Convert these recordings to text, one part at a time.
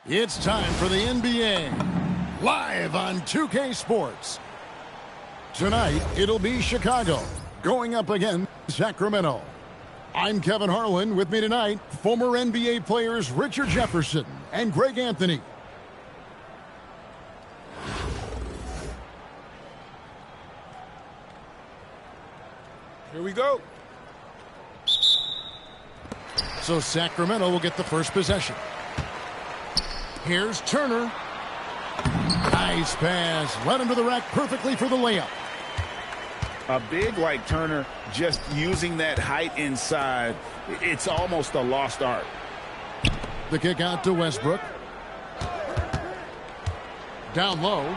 It's time for the NBA, live on 2K Sports. Tonight, it'll be Chicago going up against Sacramento. I'm Kevin Harlan. With me tonight, former NBA players Richard Jefferson and Greg Anthony. Here we go. So Sacramento will get the first possession. Here's Turner. Nice pass. Led him to the rack perfectly for the layup. A big like Turner, just using that height inside, it's almost a lost art. The kick out to Westbrook. Down low.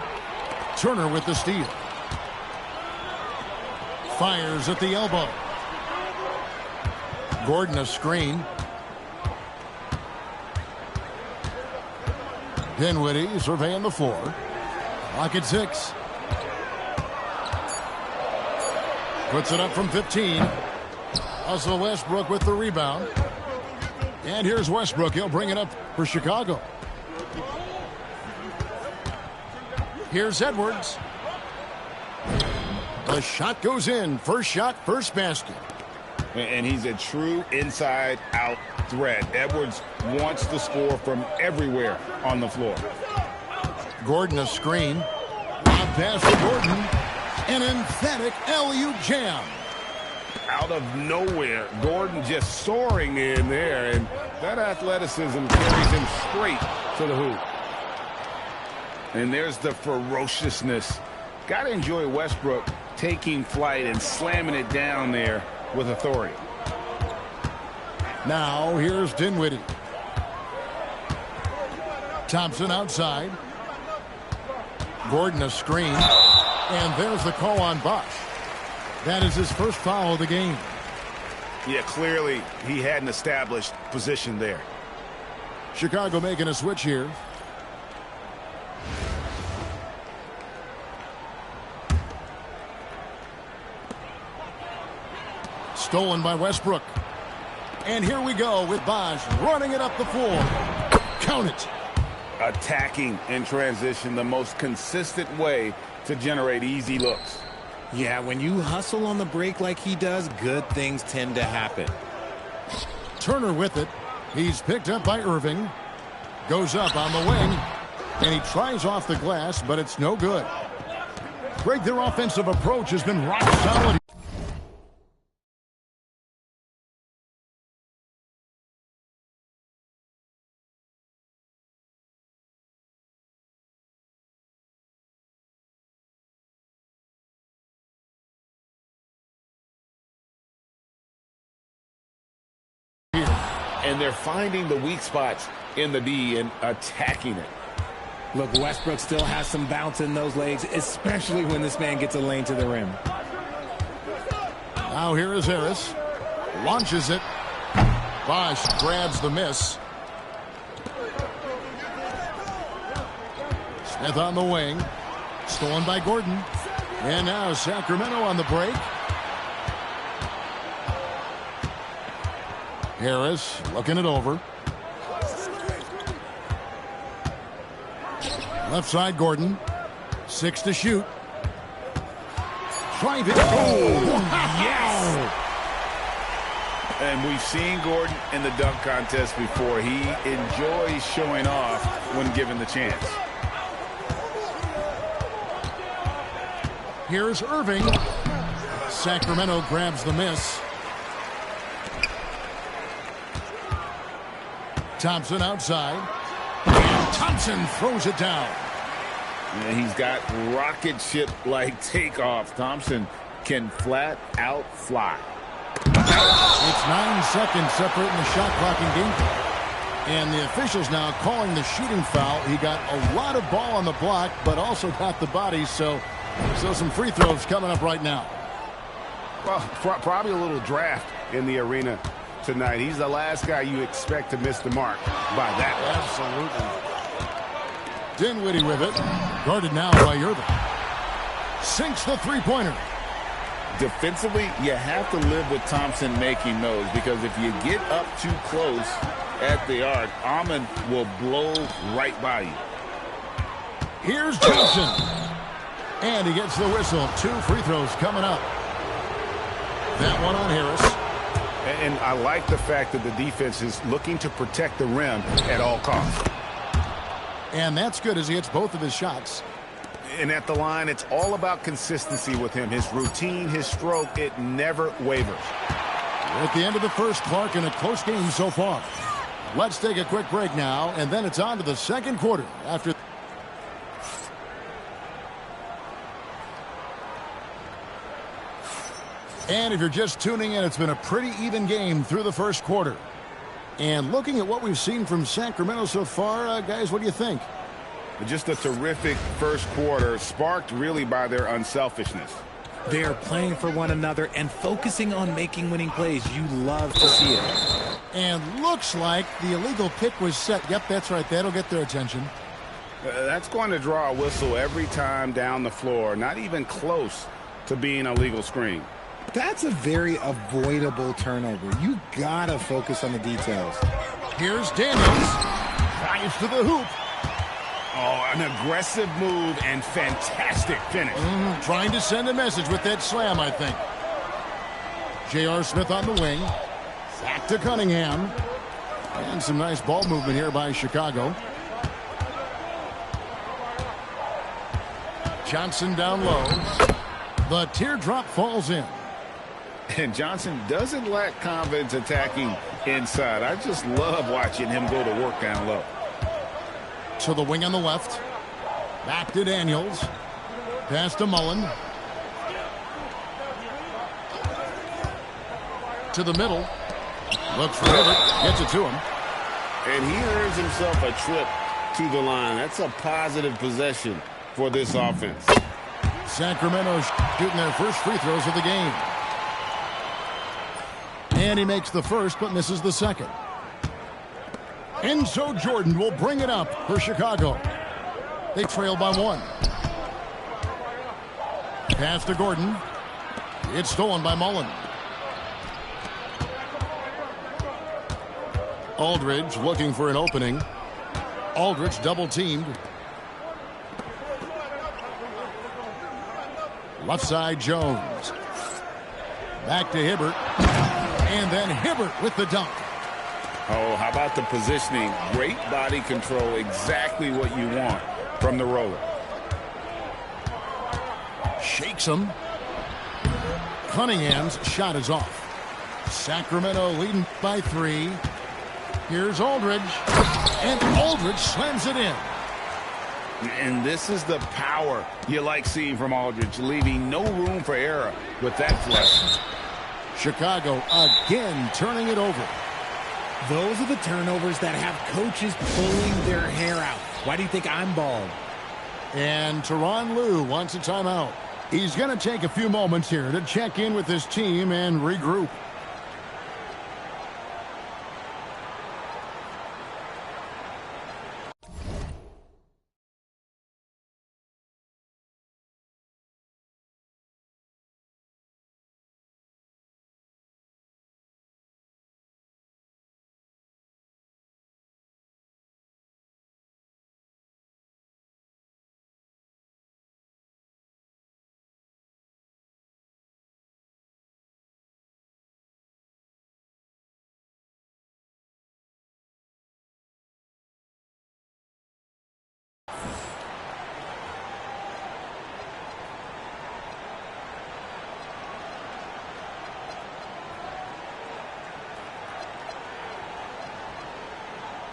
Turner with the steal. Fires at the elbow. Gordon a screen. Dinwiddie surveying the floor. Clock at 6. Puts it up from 15. Russell Westbrook with the rebound. And here's Westbrook. He'll bring it up for Chicago. Here's Edwards. The shot goes in. First shot, first basket. And he's a true inside-out threat. Edwards wants to score from everywhere on the floor. Gordon a screen. Lob pass to Gordon. An emphatic alley-oop jam. Out of nowhere, Gordon just soaring in there, and that athleticism carries him straight to the hoop. And there's the ferociousness. Got to enjoy Westbrook taking flight and slamming it down there with authority. Now here's Dinwiddie. Thompson outside. Gordon a screen. And there's the call on Bosch. That is his first foul of the game. Yeah, clearly he had an established position there. Chicago making a switch here. Stolen by Westbrook. And here we go with Bosch running it up the floor. Count it. Attacking in transition, the most consistent way to generate easy looks. Yeah, when you hustle on the break like he does, good things tend to happen. Turner with it. He's picked up by Irving. Goes up on the wing. And he tries off the glass, but it's no good. Greg, their offensive approach has been rock solid. And they're finding the weak spots in the D and attacking it. Look, Westbrook still has some bounce in those legs, especially when this man gets a lane to the rim. Now here is Harris. Launches it. Bosch grabs the miss. Smith on the wing. Stolen by Gordon. And now Sacramento on the break. Harris looking it over. Left side, Gordon. 6 to shoot. Drive it. Oh, yes! And we've seen Gordon in the dunk contest before. He enjoys showing off when given the chance. Here's Irving. Sacramento grabs the miss. Thompson outside. And Thompson throws it down. And he's got rocket ship-like takeoff. Thompson can flat out fly. It's 9 seconds separating the shot clock and game clock. And the officials now calling the shooting foul. He got a lot of ball on the block, but also got the body. So some free throws coming up right now. Well, probably a little draft in the arena tonight. He's the last guy you expect to miss the mark by that. Absolutely. Dinwiddie with it. Guarded now by Irving. Sinks the three-pointer. Defensively, you have to live with Thompson making those, because if you get up too close at the arc, Amon will blow right by you. Here's Johnson. And he gets the whistle. 2 free throws coming up. That one on Harris. And I like the fact that the defense is looking to protect the rim at all costs. And that's good as he hits both of his shots. And at the line, it's all about consistency with him. His routine, his stroke, it never wavers. We're at the end of the first, Clark, in a close game so far. Let's take a quick break now, and then it's on to the second quarter after. And if you're just tuning in, it's been a pretty even game through the first quarter. And looking at what we've seen from Sacramento so far, guys, what do you think? Just a terrific first quarter, sparked really by their unselfishness. They're playing for one another and focusing on making winning plays. You love to see it. And looks like the illegal pick was set. Yep, that's right. That'll get their attention. That's going to draw a whistle every time down the floor. Not even close to being a legal screen. That's a very avoidable turnover. You gotta focus on the details. Here's Daniels. Drives to the hoop. Oh, an aggressive move and fantastic finish. Trying to send a message with that slam, I think. J.R. Smith on the wing. Back to Cunningham. And some nice ball movement here by Chicago. Johnson down low. The teardrop falls in. And Johnson doesn't lack confidence attacking inside. I just love watching him go to work down low. To the wing on the left. Back to Daniels. Pass to Mullen. To the middle. Looks for it. Gets it to him. And he earns himself a trip to the line. That's a positive possession for this offense. Sacramento shooting their first free throws of the game. And he makes the first but misses the second. Enzo Jordan will bring it up for Chicago. They trail by 1. Pass to Gordon. It's stolen by Mullen. Aldridge looking for an opening. Aldridge double teamed. Left side Jones. Back to Hibbert. And then Hibbert with the dunk. Oh, how about the positioning? Great body control, exactly what you want from the roller. Shakes him. Cunningham's shot is off. Sacramento leading by 3. Here's Aldridge. And Aldridge slams it in. And this is the power you like seeing from Aldridge, leaving no room for error with that flush. Chicago again turning it over. Those are the turnovers that have coaches pulling their hair out. Why do you think I'm bald? And Tyronn Lue wants a timeout. He's going to take a few moments here to check in with his team and regroup.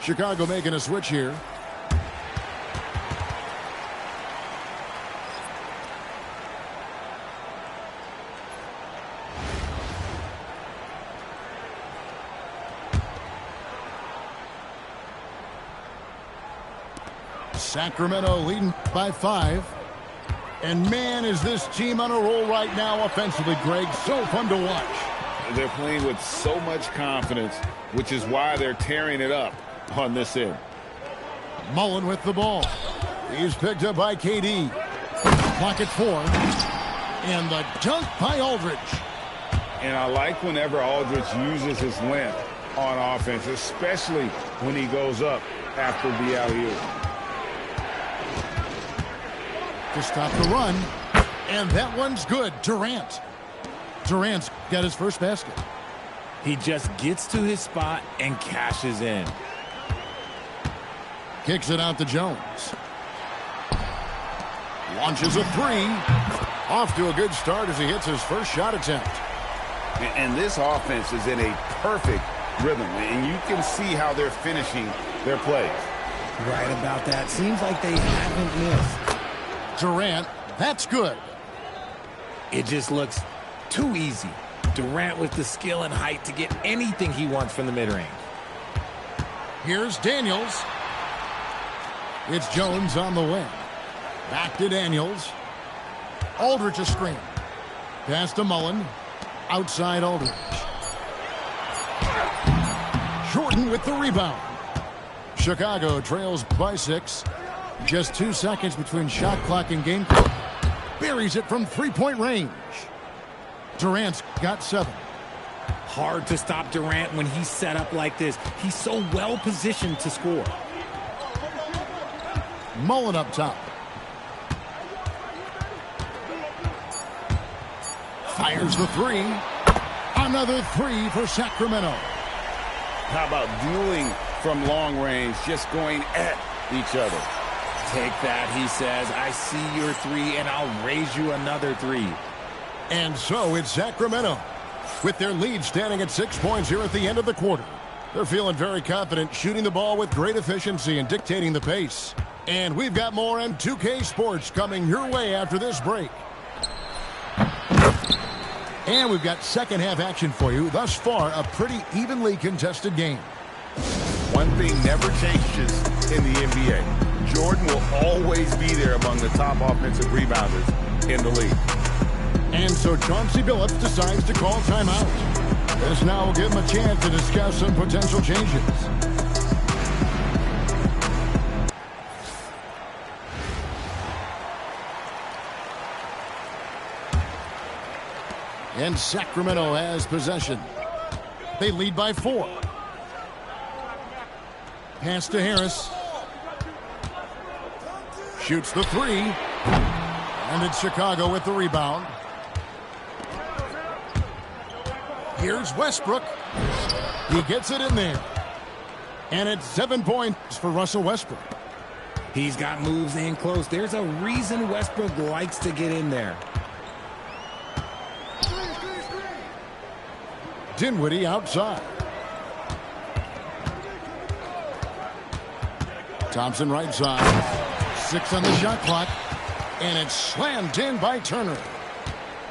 Chicago making a switch here. Sacramento leading by 5. And man, is this team on a roll right now offensively, Greg. So fun to watch. They're playing with so much confidence, which is why they're tearing it up on this end. Mullen with the ball. He's picked up by KD. Clock at 4. And the dunk by Aldridge. And I like whenever Aldridge uses his length on offense, especially when he goes up after the alley-oop. To stop the run. And that one's good. Durant's got his first basket. He just gets to his spot and cashes in. Kicks it out to Jones. Launches a three. Off to a good start as he hits his first shot attempt. And this offense is in a perfect rhythm, and you can see how they're finishing their plays. Right about that. Seems like they haven't missed. Durant, that's good. It just looks too easy. Durant with the skill and height to get anything he wants from the mid-range. Here's Daniels. It's Jones on the wing. Back to Daniels. Aldridge a screen. Pass to Mullen. Outside Aldridge. Jordan with the rebound. Chicago trails by 6. Just 2 seconds between shot clock and game clock. Buries it from three-point range. Durant's got 7. Hard to stop Durant when he's set up like this. He's so well positioned to score. Mullen up top. Fires the three. Another three for Sacramento. How about dueling from long range, just going at each other? Take that, he says. I see your three, and I'll raise you another three. And so it's Sacramento, with their lead standing at 6 points here at the end of the quarter. They're feeling very confident, shooting the ball with great efficiency and dictating the pace. And we've got more on 2K Sports coming your way after this break. And we've got second half action for you. Thus far, a pretty evenly contested game. One thing never changes in the NBA. Jordan will always be there among the top offensive rebounders in the league. And so Chauncey Billups decides to call timeout. This now will give him a chance to discuss some potential changes. And Sacramento has possession. They lead by 4. Pass to Harris. Shoots the three. And it's Chicago with the rebound. Here's Westbrook. He gets it in there. And it's 7 points for Russell Westbrook. He's got moves in close. There's a reason Westbrook likes to get in there. Dinwiddie outside. Thompson right side. 6 on the shot clock. And it's slammed in by Turner.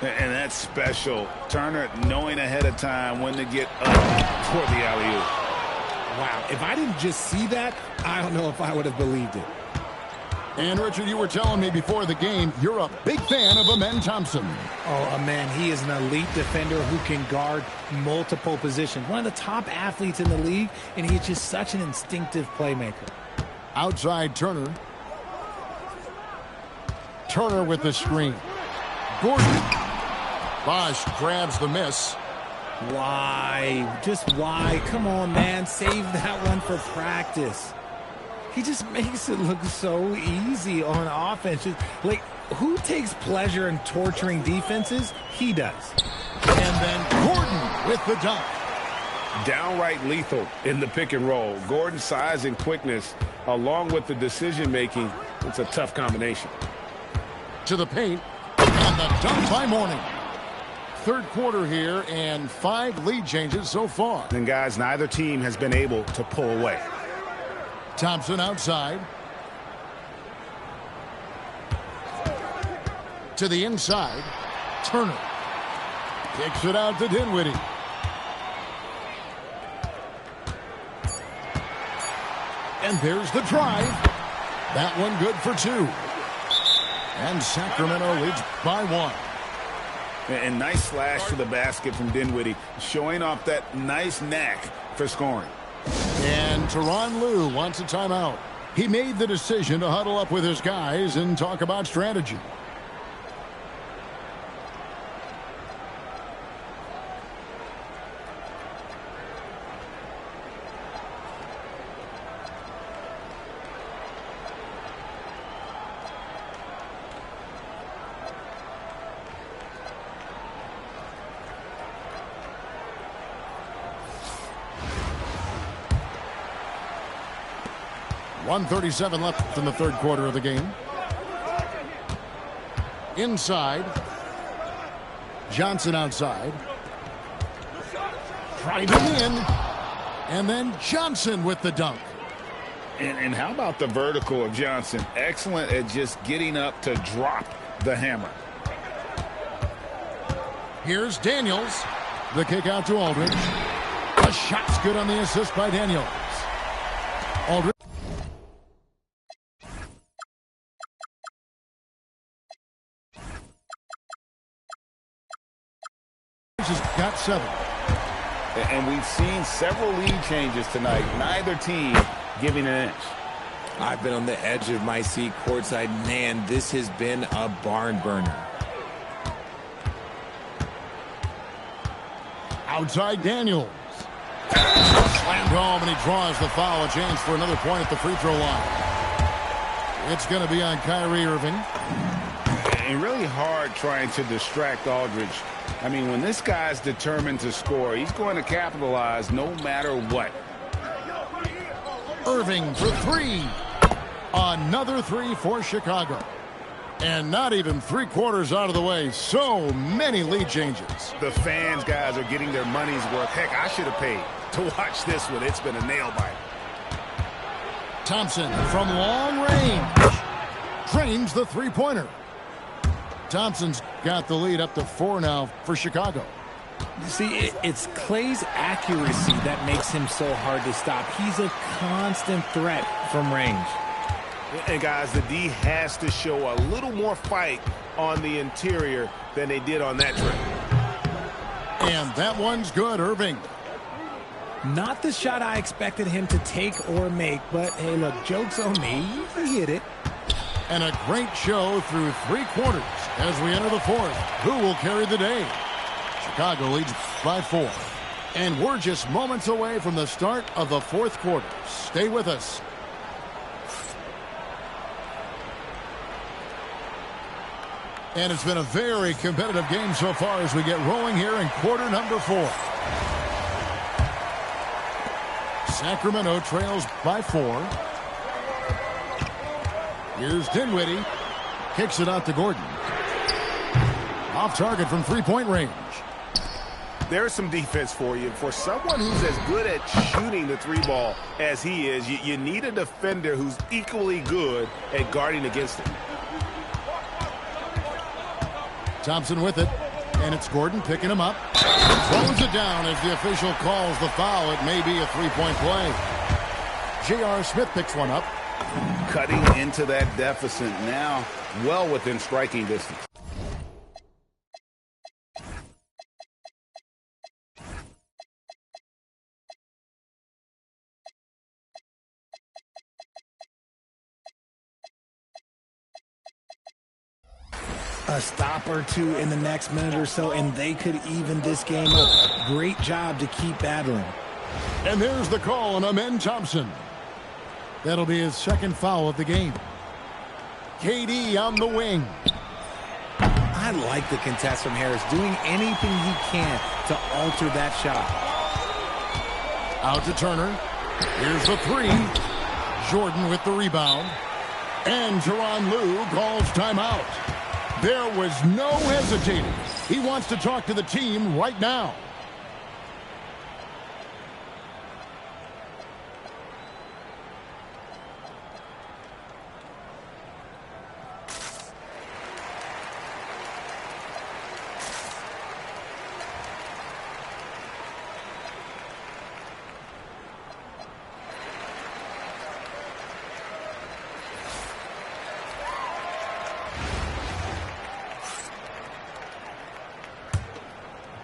And that's special. Turner knowing ahead of time when to get up toward the alley-oop. Wow, if I didn't just see that, I don't know if I would have believed it. And, Richard, you were telling me before the game you're a big fan of Amen Thompson. Oh, Amen, he is an elite defender who can guard multiple positions. One of the top athletes in the league, and he's just such an instinctive playmaker. Outside Turner. Turner with the screen. Gordon. Bosch grabs the miss. Why? Just why? Come on, man. Save that one for practice. He just makes it look so easy on offense. Like, who takes pleasure in torturing defenses? He does. And then Gordon with the dunk. Downright lethal in the pick and roll. Gordon's size and quickness, along with the decision-making, it's a tough combination. To the paint. And the dunk by Mourning. Third quarter here, and 5 lead changes so far. And, guys, neither team has been able to pull away. Thompson outside. To the inside. Turner. Kicks it out to Dinwiddie. And there's the drive. That one good for 2. And Sacramento leads by 1. And nice slash to the basket from Dinwiddie, showing off that nice knack for scoring. And Tyronn Lue wants a timeout. He made the decision to huddle up with his guys and talk about strategy. 1:37 left in the third quarter of the game. Inside. Johnson outside. Driving in. And then Johnson with the dunk. And how about the vertical of Johnson? Excellent at just getting up to drop the hammer. Here's Daniels. The kick out to Aldridge. The shot's good on the assist by Daniels. Aldridge. Has got 7. And we've seen several lead changes tonight. Neither team giving an inch. I've been on the edge of my seat courtside. Man, this has been a barn burner. Outside Daniels. Slammed home, and he draws the foul. A chance for another point at the free throw line. It's going to be on Kyrie Irving. And really hard trying to distract Aldridge. I mean, when this guy's determined to score, he's going to capitalize no matter what. Irving for 3. Another 3 for Chicago. And not even 3/4 out of the way. So many lead changes. The fans, guys, are getting their money's worth. Heck, I should have paid to watch this one. It's been a nail biter. Thompson from long range. Drains the three-pointer. Thompson's got the lead up to 4 now for Chicago. You see, it's Clay's accuracy that makes him so hard to stop. He's a constant threat from range. And, guys, the D has to show a little more fight on the interior than they did on that trip. And that one's good, Irving. Not the shot I expected him to take or make, but, hey, look, joke's on me. He hit it. And a great show through 3 quarters as we enter the 4th. Who will carry the day? Chicago leads by 4. And we're just moments away from the start of the 4th quarter. Stay with us. And it's been a very competitive game so far as we get rolling here in quarter number 4. Sacramento trails by 4. Here's Dinwiddie. Kicks it out to Gordon. Off target from 3-point range. There's some defense for you. For someone who's as good at shooting the 3-ball as he is, you need a defender who's equally good at guarding against it. Thompson with it, and it's Gordon picking him up. Throws it down as the official calls the foul. It may be a 3-point play. J.R. Smith picks one up. Cutting into that deficit now, well within striking distance. A stop or two in the next minute or so, and they could even this game up. Great job to keep battling. And there's the call on Amen Thompson. That'll be his 2nd foul of the game. KD on the wing. I like the contest from Harris, doing anything he can to alter that shot. Out to Turner. Here's the 3. Jordan with the rebound. And Tyronn Lue calls timeout. There was no hesitating. He wants to talk to the team right now.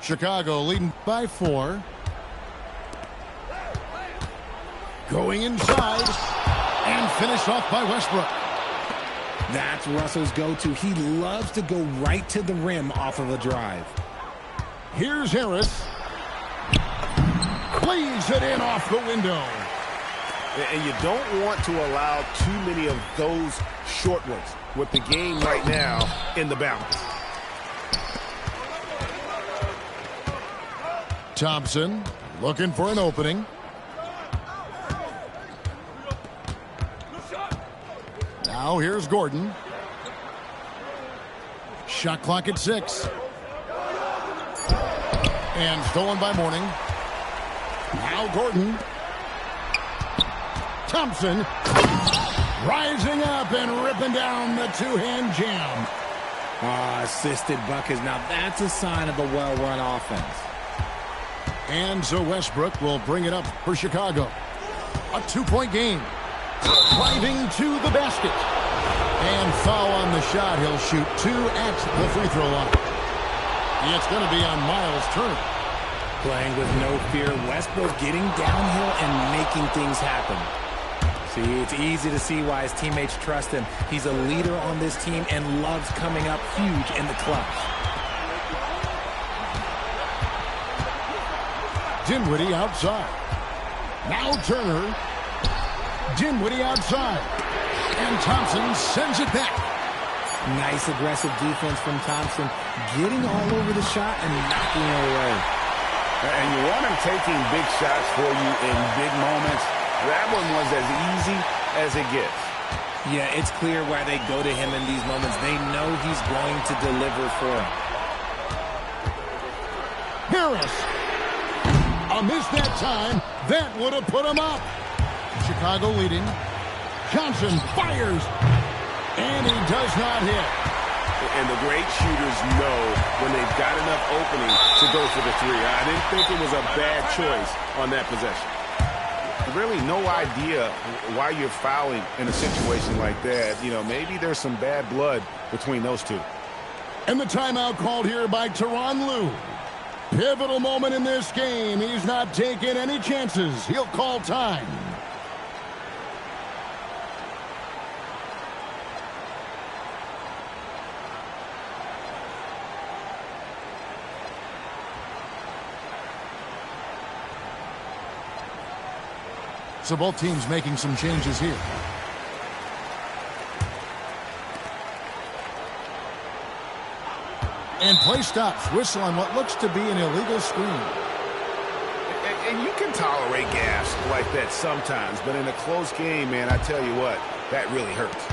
Chicago leading by 4. Going inside and finished off by Westbrook. That's Russell's go-to. He loves to go right to the rim off of a drive. Here's Harris. Plays it in off the window. And you don't want to allow too many of those short ones with the game right now in the balance. Thompson looking for an opening. Now here's Gordon. Shot clock at 6. And stolen by Mourning. Now Gordon. Thompson. Rising up and ripping down the two-hand jam. Assisted buckets. Now that's a sign of a well-run offense. And so Westbrook will bring it up for Chicago. A 2-point game. Driving to the basket. And foul on the shot. He'll shoot 2 at the free throw line. It's going to be on Miles Turner. Playing with no fear. Westbrook getting downhill and making things happen. See, it's easy to see why his teammates trust him. He's a leader on this team and loves coming up huge in the clutch. Dinwiddie outside. Now Turner. Dinwiddie outside. And Thompson sends it back. Nice aggressive defense from Thompson. Getting all over the shot and knocking it away. And you want him taking big shots for you in big moments. That one was as easy as it gets. Yeah, it's clear why they go to him in these moments. They know he's going to deliver for them. Harris. A miss that time. That would have put him up. Chicago leading. Johnson fires. And he does not hit. And the great shooters know when they've got enough opening to go for the three. I didn't think it was a bad choice on that possession. Really no idea why you're fouling in a situation like that. You know, maybe there's some bad blood between those two. And the timeout called here by Tyronn Lue. Pivotal moment in this game. He's not taking any chances. He'll call time. So both teams making some changes here. And play stops. Whistle on what looks to be an illegal screen. And you can tolerate gas like that sometimes, but in a close game, man, I tell you what, that really hurts.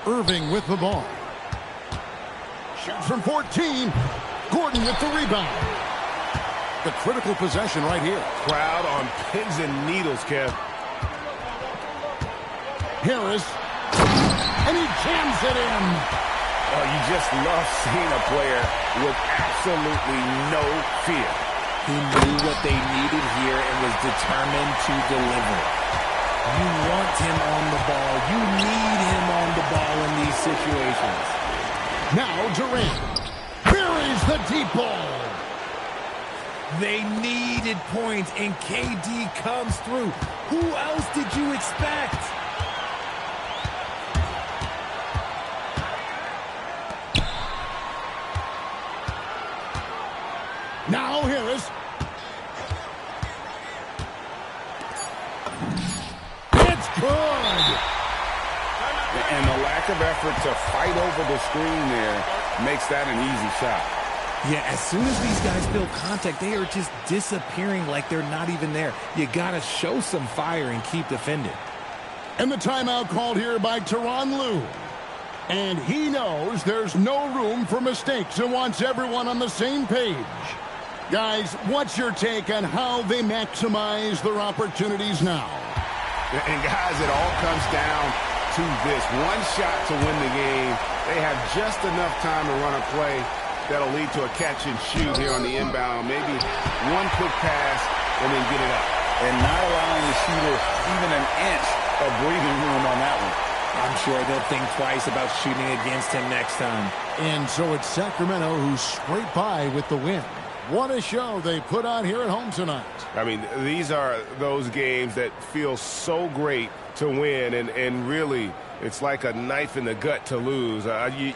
Irving with the ball. Shoots from 14. Gordon with the rebound. The critical possession right here. Crowd on pins and needles, Kev. Harris. And he jams it in. Oh, you just love seeing a player with absolutely no fear. He knew what they needed here and was determined to deliver. You want him on the ball. You need him on the ball in these situations. Now Durant buries the deep ball. They needed points, and KD comes through. Who else did you expect? Now Harris. It's good. And the lack of effort to fight over the screen there makes that an easy shot. Yeah, as soon as these guys feel contact, they are just disappearing like they're not even there. You got to show some fire and keep defending. And the timeout called here by Tyronn Lue. And he knows there's no room for mistakes and wants everyone on the same page. Guys, what's your take on how they maximize their opportunities now? And guys, it all comes down to this. One shot to win the game. They have just enough time to run a play that'll lead to a catch and shoot here on the inbound. Maybe one quick pass and then get it up. And not allowing the shooter even an inch of breathing room on that one. I'm sure they'll think twice about shooting against him next time. And so it's Sacramento who scraped by with the win. What a show they put on here at home tonight. I mean, these are those games that feel so great to win, and really, it's like a knife in the gut to lose.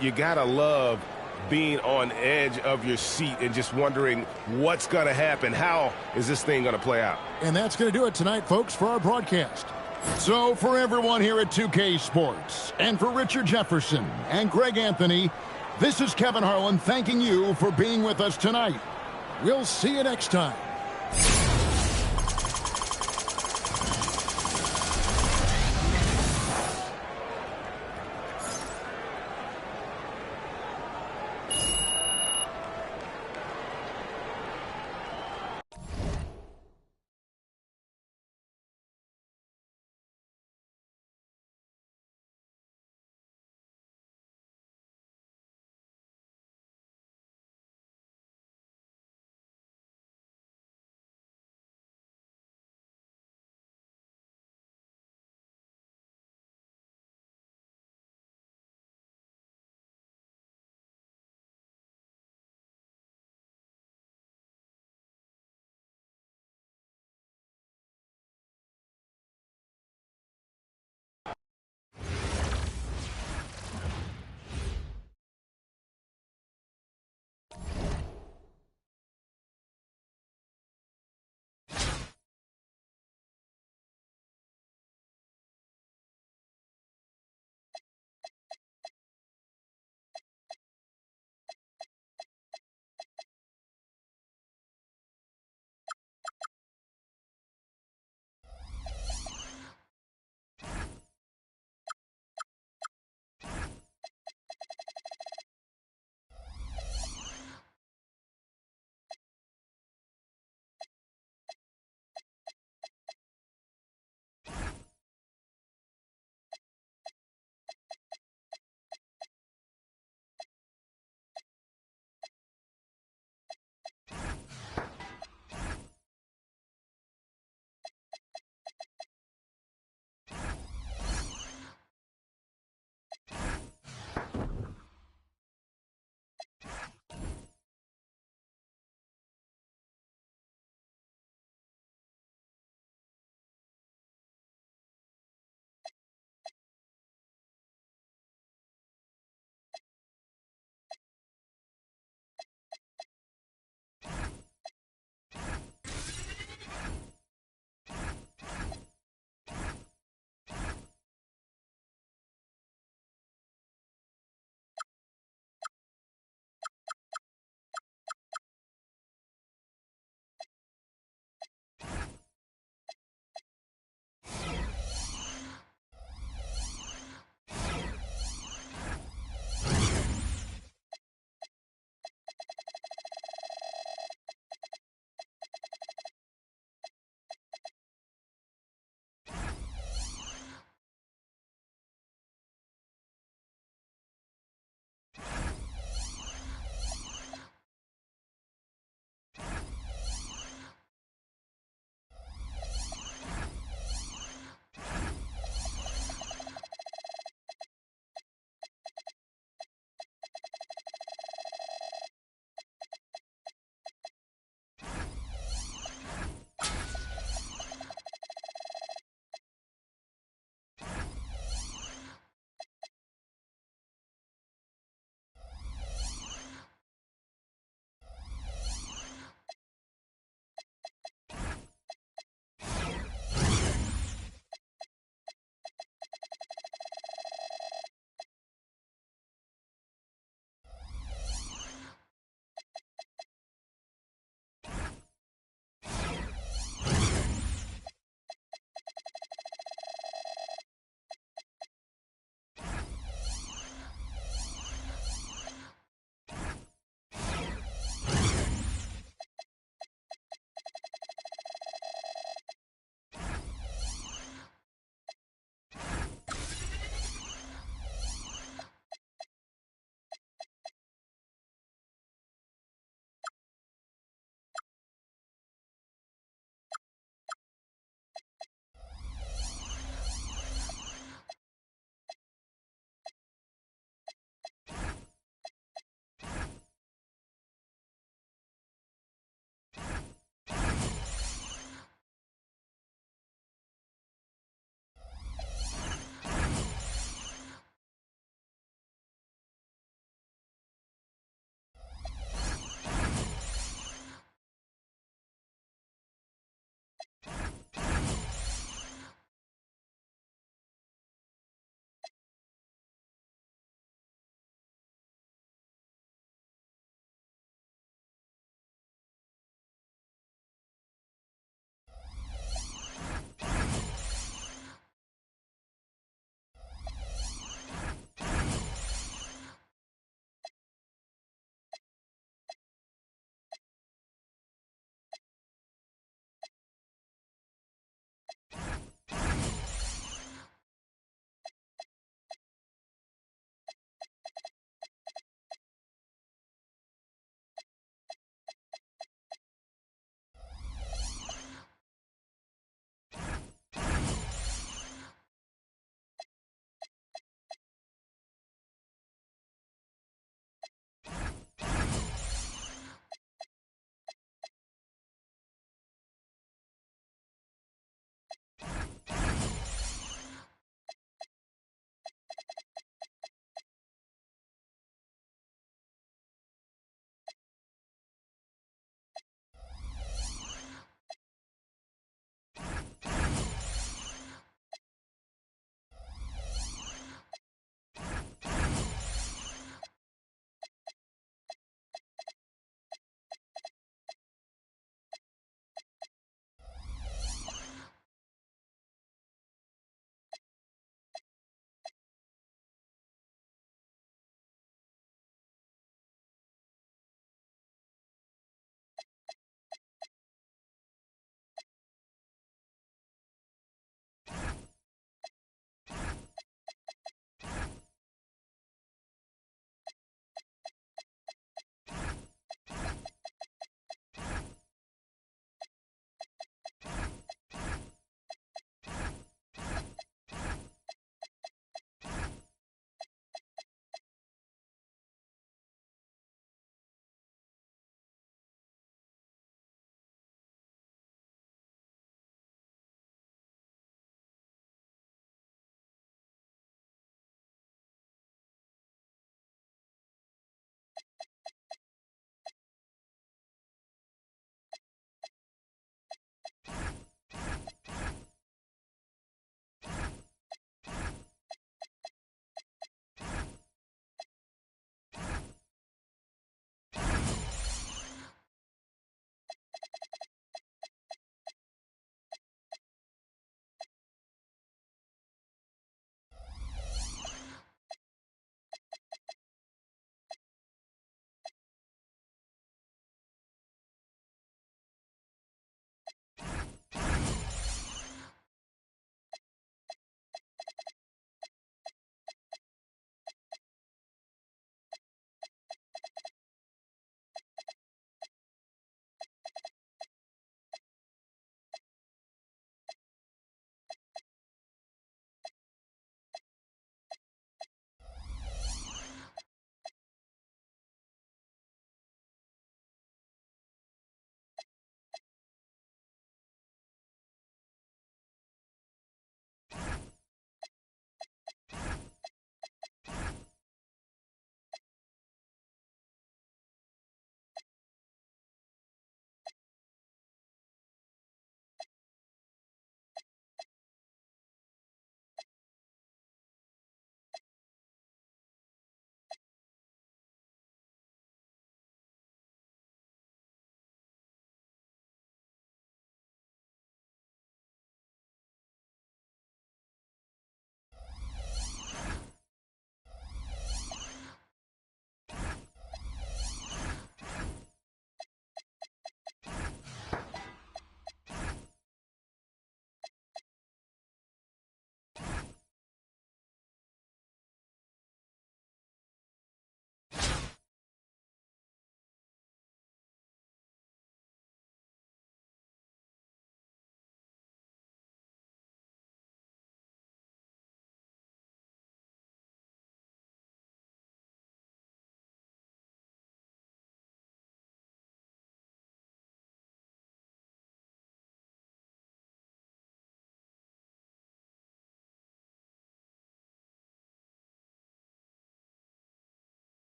You got to love being on edge of your seat and just wondering what's going to happen. How is this thing going to play out? And that's going to do it tonight, folks, for our broadcast. So for everyone here at 2K Sports, and for Richard Jefferson and Greg Anthony, this is Kevin Harlan thanking you for being with us tonight. We'll see you next time.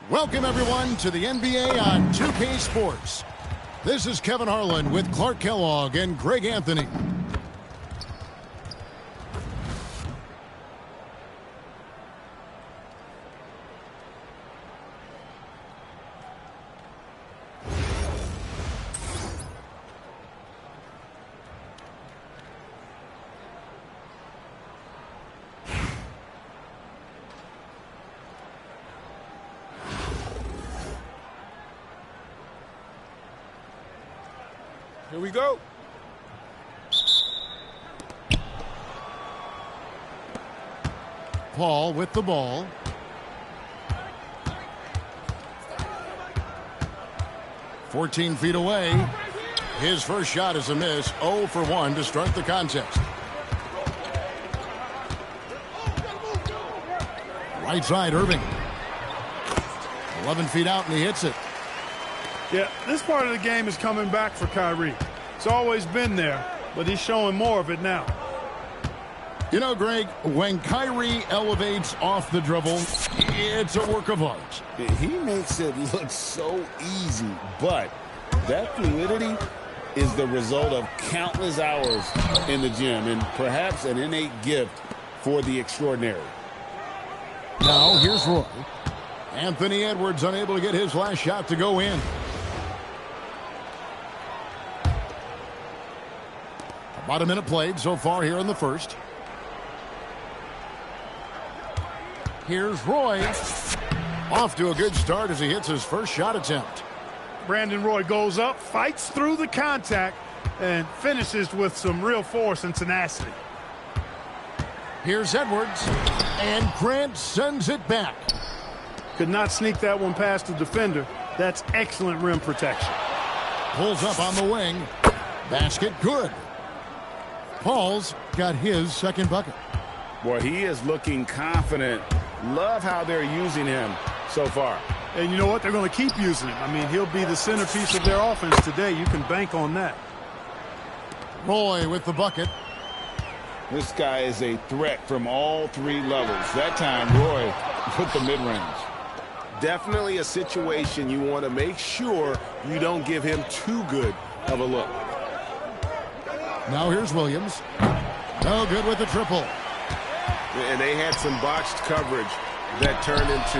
Welcome, everyone, to the NBA on 2K Sports. This is Kevin Harlan with Clark Kellogg and Greg Anthony. Here we go. Paul with the ball. "14 feet away. His first shot is a miss. 0 for 1 to start the contest. Right side, Irving. 11 feet out, and he hits it. Yeah, this part of the game is coming back for Kyrie. It's always been there, but he's showing more of it now. You know, Greg, when Kyrie elevates off the dribble, it's a work of art. He makes it look so easy, but that fluidity is the result of countless hours in the gym and perhaps an innate gift for the extraordinary. Now, here's Roy. Anthony Edwards unable to get his last shot to go in. About a minute played so far here in the first. Here's Roy. Off to a good start as he hits his first shot attempt. Brandon Roy goes up, fights through the contact, and finishes with some real force and tenacity. Here's Edwards. And Grant sends it back. Could not sneak that one past the defender. That's excellent rim protection. Pulls up on the wing. Basket good. Paul's got his second bucket. Boy, he is looking confident. Love how they're using him so far. And you know what? They're going to keep using him. I mean, he'll be the centerpiece of their offense today. You can bank on that. Roy with the bucket. This guy is a threat from all three levels. That time, Roy put the mid-range. Definitely a situation you want to make sure you don't give him too good of a look. Now here's Williams. No good with the triple. And they had some botched coverage that turned into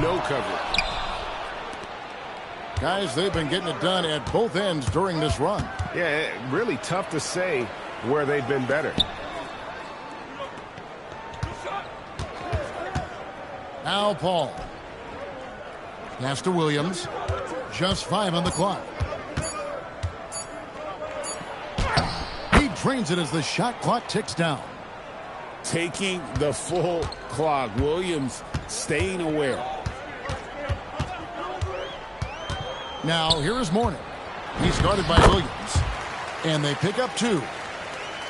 no coverage. Guys, they've been getting it done at both ends during this run. Yeah, really tough to say where they've been better. Now Paul. Pass to Williams. Just 5 on the clock. He drains it as the shot clock ticks down. Taking the full clock. Williams staying aware. Now here is Mourning. He's guarded by Williams. And they pick up 2.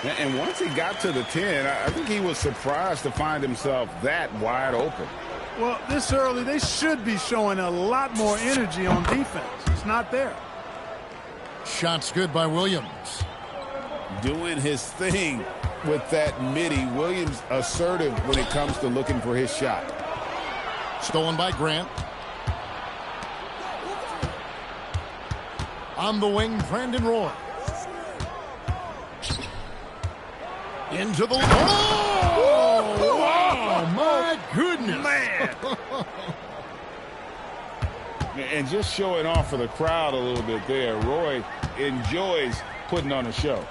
And once he got to the 10, I think he was surprised to find himself that wide open. Well, this early, they should be showing a lot more energy on defense. It's not there. Shots good by Williams. Doing his thing with that midi. Williams assertive when it comes to looking for his shot. Stolen by Grant. On the wing, Brandon Roy. Into the... Oh! Wow, my goodness. Man. And just showing off for the crowd a little bit there. Roy enjoys putting on a show.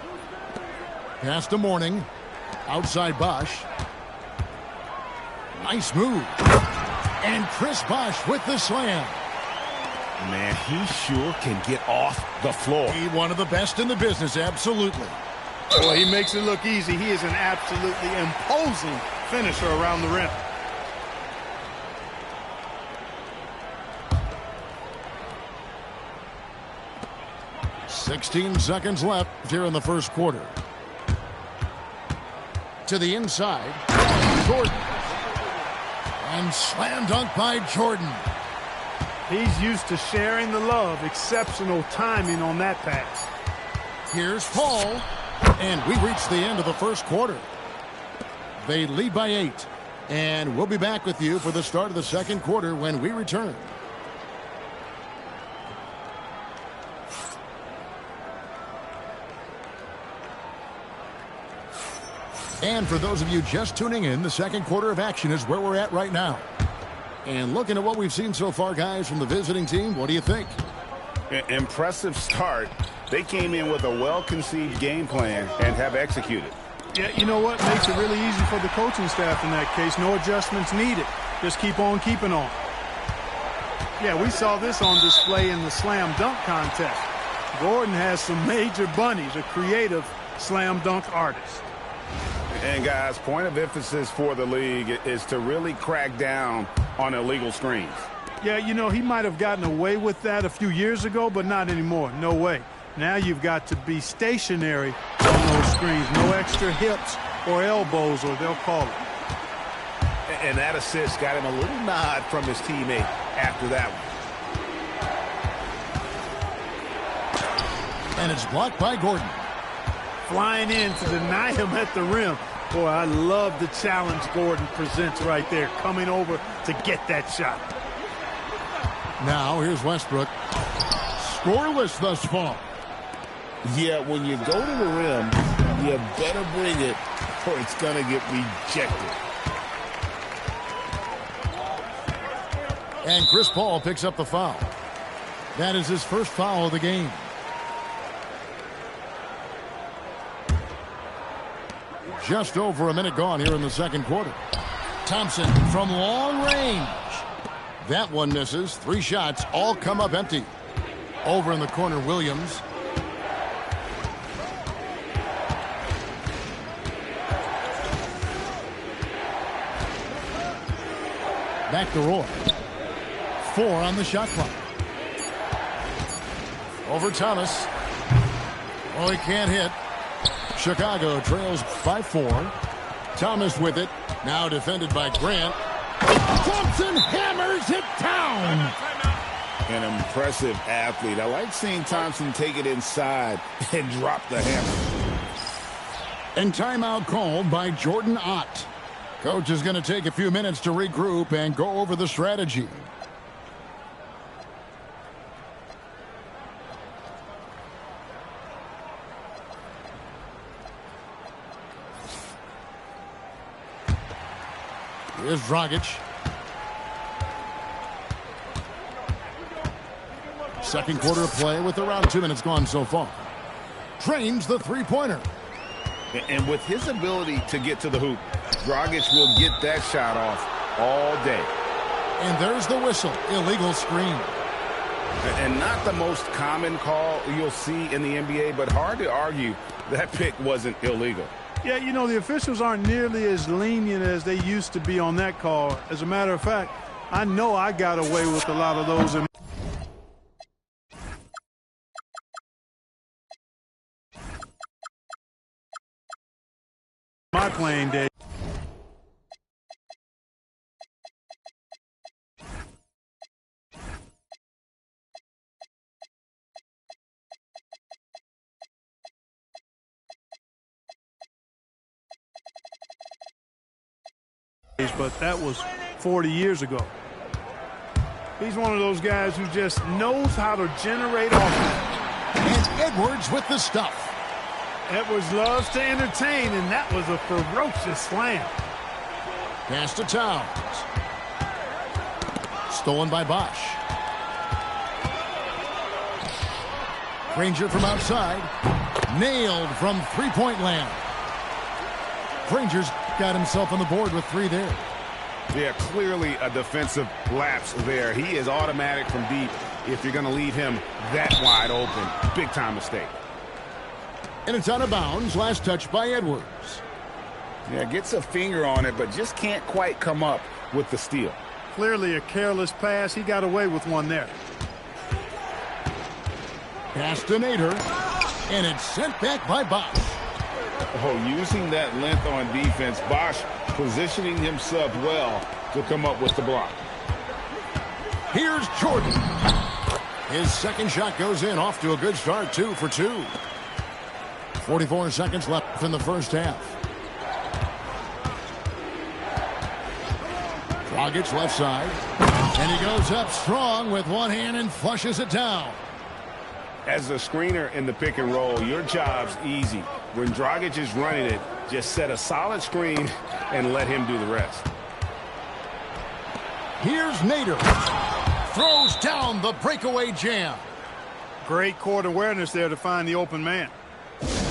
Pass to Mourning. Outside Bosch. Nice move. And Chris Bosch with the slam. Man, he sure can get off the floor. He's one of the best in the business, absolutely. Well, he makes it look easy. He is an absolutely imposing finisher around the rim. "16 seconds left here in the first quarter. To the inside, Jordan. And slam dunk by Jordan. He's used to sharing the love. Exceptional timing on that pass. Here's Paul. And we reach the end of the first quarter. They lead by 8. And we'll be back with you for the start of the second quarter when we return. And for those of you just tuning in, the second quarter of action is where we're at right now. And looking at what we've seen so far, guys, from the visiting team, what do you think? Impressive start. They came in with a well-conceived game plan and have executed. Yeah, you know what? Makes it really easy for the coaching staff in that case. No adjustments needed. Just keep on keeping on. Yeah, we saw this on display in the slam dunk contest. Gordon has some major bunnies, a creative slam dunk artist. And, guys, point of emphasis for the league is to really crack down on illegal screens. Yeah, you know, he might have gotten away with that a few years ago, but not anymore. No way. Now you've got to be stationary on those screens. No extra hips or elbows, or they'll call it. And that assist got him a little nod from his teammate after that one. And it's blocked by Gordon. Flying in to deny him at the rim. Boy, I love the challenge Gordon presents right there, coming over to get that shot. Now here's Westbrook. Scoreless thus far. Yeah, when you go to the rim, you better bring it or it's going to get rejected. And Chris Paul picks up the foul. That is his first foul of the game. Just over a minute gone here in the second quarter. Thompson from long range. That one misses. 3 shots all come up empty. Over in the corner, Williams. Back to Roy. 4 on the shot clock. Over Thomas. Oh, he can't hit. Chicago trails by 4. Thomas with it. Now defended by Grant. Thompson hammers it down. An impressive athlete. I like seeing Thompson take it inside and drop the hammer. And timeout called by Jordan Ott. Coach is going to take a few minutes to regroup and go over the strategy. Here's Dragic. Second quarter of play with around 2 minutes gone so far. Trains the three-pointer. And with his ability to get to the hoop, Dragic will get that shot off all day. And there's the whistle. Illegal screen. And not the most common call you'll see in the NBA, but hard to argue that pick wasn't illegal. Yeah, you know, the officials aren't nearly as lenient as they used to be on that call. As a matter of fact, I know I got away with a lot of those in my playing day. But that was 40 years ago. He's one of those guys who just knows how to generate offense. And Edwards with the stuff. Edwards loves to entertain, and that was a ferocious slam. Pass to Towns. Stolen by Bosch. Granger from outside. Nailed from three-point land. Granger's got himself on the board with 3 there. Yeah, clearly a defensive lapse there. He is automatic from deep if you're going to leave him that wide open. Big-time mistake. And it's out of bounds. Last touch by Edwards. Yeah, gets a finger on it, but just can't quite come up with the steal. Clearly a careless pass. He got away with one there. Pass to Nader. And it's sent back by Bosch. Oh, using that length on defense, Bosch positioning himself well to come up with the block. Here's Jordan. His second shot goes in, off to a good start, 2 for 2. 44 seconds left in the first half. Dragic left side. And he goes up strong with one hand and flushes it down. As a screener in the pick and roll, your job's easy. When Dragic is running it, Just set a solid screen and let him do the rest. Here's Nader. Throws down the breakaway jam. Great court awareness there to find the open man.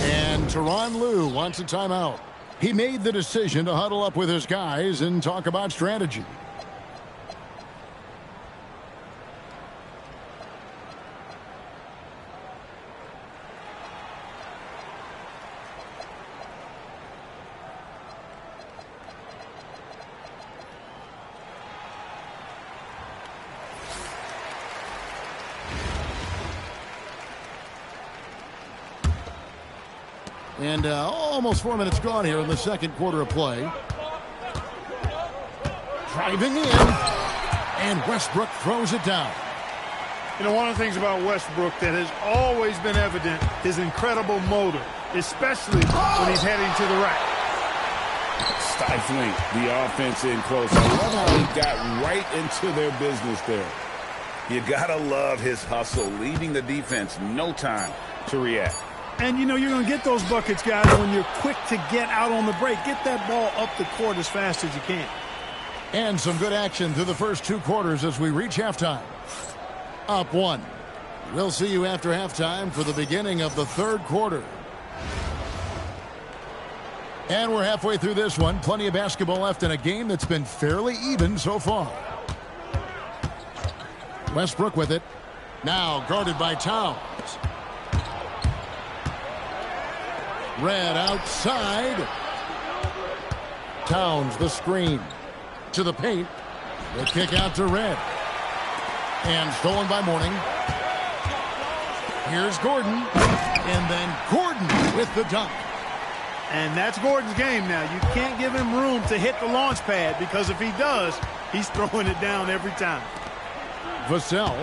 And Tyronn Lue wants a timeout. He made the decision to huddle up with his guys and talk about strategy. And almost 4 minutes gone here in the second quarter of play. Driving in. And Westbrook throws it down. You know, one of the things about Westbrook that has always been evident, his incredible motor, especially when he's heading to the rack. Stifling the offense in close. I love how he got right into their business there. You gotta love his hustle, leaving the defense no time to react. And, you know, you're going to get those buckets, guys, when you're quick to get out on the break. Get that ball up the court as fast as you can. And some good action through the first 2 quarters as we reach halftime. Up 1. We'll see you after halftime for the beginning of the third quarter. And we're halfway through this one. Plenty of basketball left in a game that's been fairly even so far. Westbrook with it. Now guarded by Towns. Red outside. Towns the screen. To the paint. The kick out to Red. And stolen by Mourning. Here's Gordon. And then Gordon with the dunk. And that's Gordon's game now. You can't give him room to hit the launch pad because if he does, he's throwing it down every time. Vassell.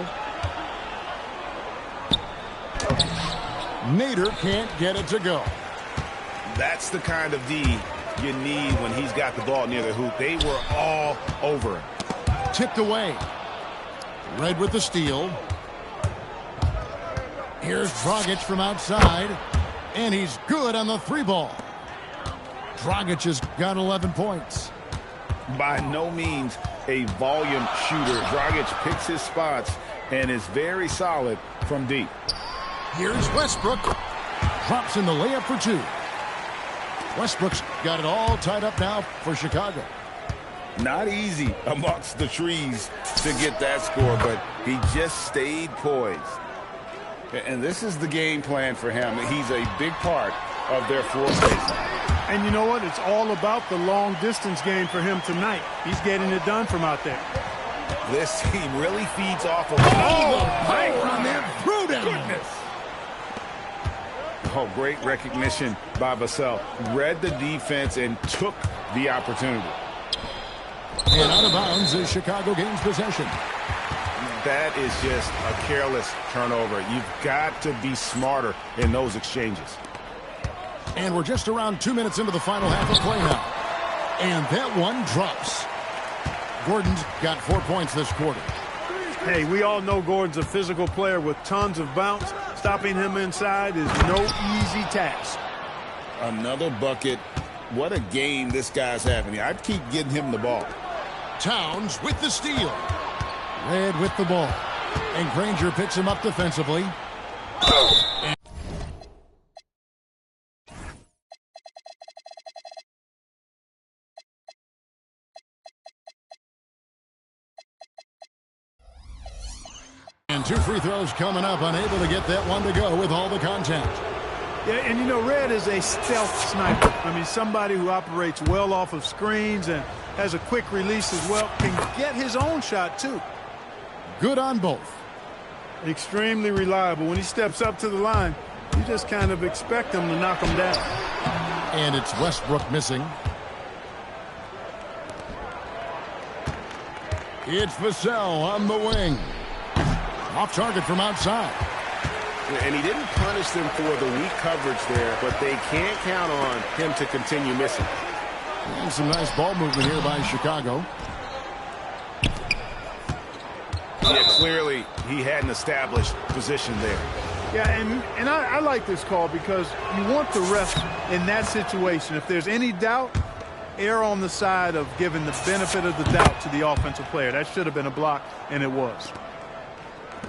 Nader can't get it to go. That's the kind of D you need when he's got the ball near the hoop. They were all over him. Tipped away. Red with the steal. Here's Dragic from outside. And he's good on the 3-ball. Dragic has got 11 points. By no means a volume shooter. Dragic picks his spots and is very solid from deep. Here's Westbrook. Drops in the layup for 2. Westbrook's got it all tied up now for Chicago. Not easy amongst the trees to get that score, but he just stayed poised. And this is the game plan for him. He's a big part of their floor spacing. And you know what? It's all about the long-distance game for him tonight. He's getting it done from out there. This team really feeds off of Power on that throwdown. Goodness. Oh, great recognition by Vassell. Read the defense and took the opportunity. And out of bounds as Chicago gains possession. That is just a careless turnover. You've got to be smarter in those exchanges. And we're just around 2 minutes into the final half of play now. And that one drops. Gordon's got 4 points this quarter. Hey, we all know Gordon's a physical player with tons of bounce. Stopping him inside is no easy task. Another bucket. What a game this guy's having. I'd keep getting him the ball. Towns with the steal. Red with the ball. And Granger picks him up defensively. And 2 free throws coming up, unable to get that one to go with all the contact. Yeah, and you know, Red is a stealth sniper. I mean, somebody who operates well off of screens and has a quick release as well. Can get his own shot, too. Good on both. Extremely reliable. When he steps up to the line, you just kind of expect him to knock him down. And it's Westbrook missing. It's Vassell on the wing. Off target from outside. And he didn't punish them for the weak coverage there, but they can't count on him to continue missing. And some nice ball movement here by Chicago. Yeah, clearly he had an established position there. Yeah, and I like this call because you want the ref in that situation. If there's any doubt, err on the side of giving the benefit of the doubt to the offensive player. That should have been a block, and it was.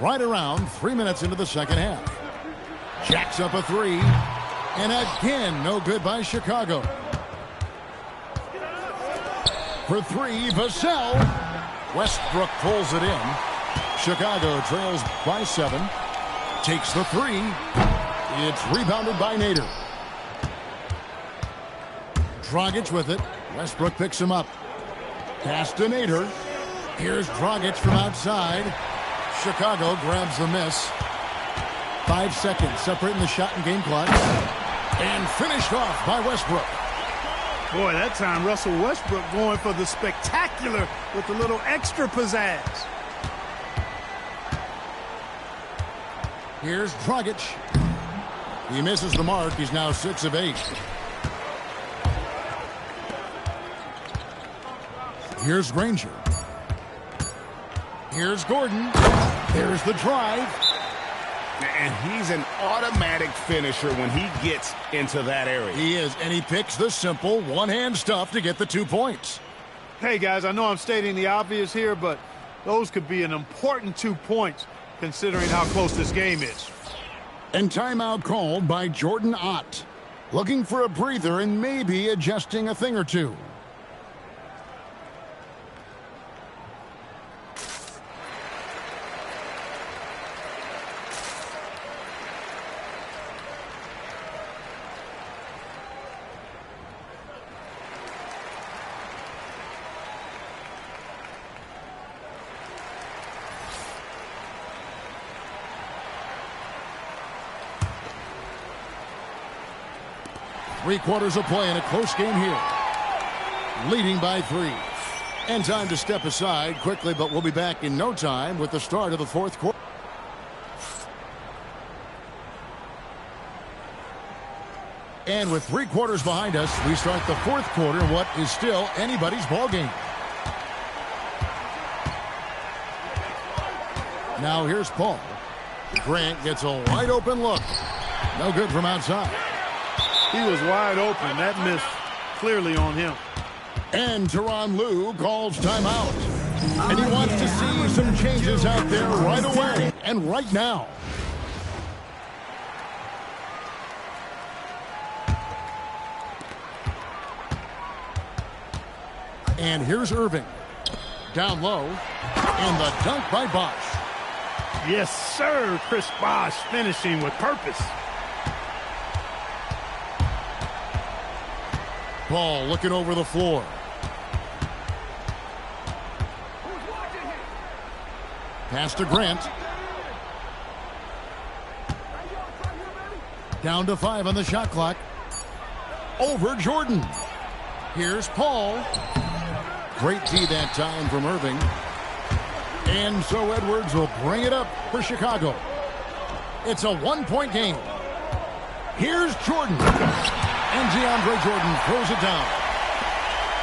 Right around 3 minutes into the second half. Jacks up a three. And again, no good by Chicago. For three, Vassell. Westbrook pulls it in. Chicago trails by 7. Takes the three. It's rebounded by Nader. Dragic with it. Westbrook picks him up. Pass to Nader. Here's Dragic from outside. Chicago grabs the miss. 5 seconds separating the shot and game clock. And finished off by Westbrook. Boy, that time Russell Westbrook going for the spectacular with a little extra pizzazz. Here's Dragic. He misses the mark. He's now 6 of 8. Here's Granger. Here's Gordon. There's the drive. And he's an automatic finisher when he gets into that area. He is, and he picks the simple one-hand stuff to get the 2 points. Hey, guys, I know I'm stating the obvious here, but those could be an important 2 points considering how close this game is. And timeout called by Jordan Ott. Looking for a breather and maybe adjusting a thing or two. Three-quarters of play in a close game here. Leading by 3. And time to step aside quickly, but we'll be back in no time with the start of the fourth quarter. And with 3 quarters behind us, we start the fourth quarter in what is still anybody's ball game. Now here's Paul. Grant gets a wide open look. No good from outside. He was wide open. That missed clearly on him. And Tyronn Lue calls timeout. And he wants to see some changes out there right away and right now. And here's Irving. Down low. And the dunk by Bosh. Yes, sir. Chris Bosh finishing with purpose. Ball looking over the floor. Pass to Grant. Down to 5 on the shot clock. Over Jordan. Here's Paul. Great D that time from Irving. And so Edwards will bring it up for Chicago. It's a 1-point game. Here's Jordan. And DeAndre Jordan throws it down.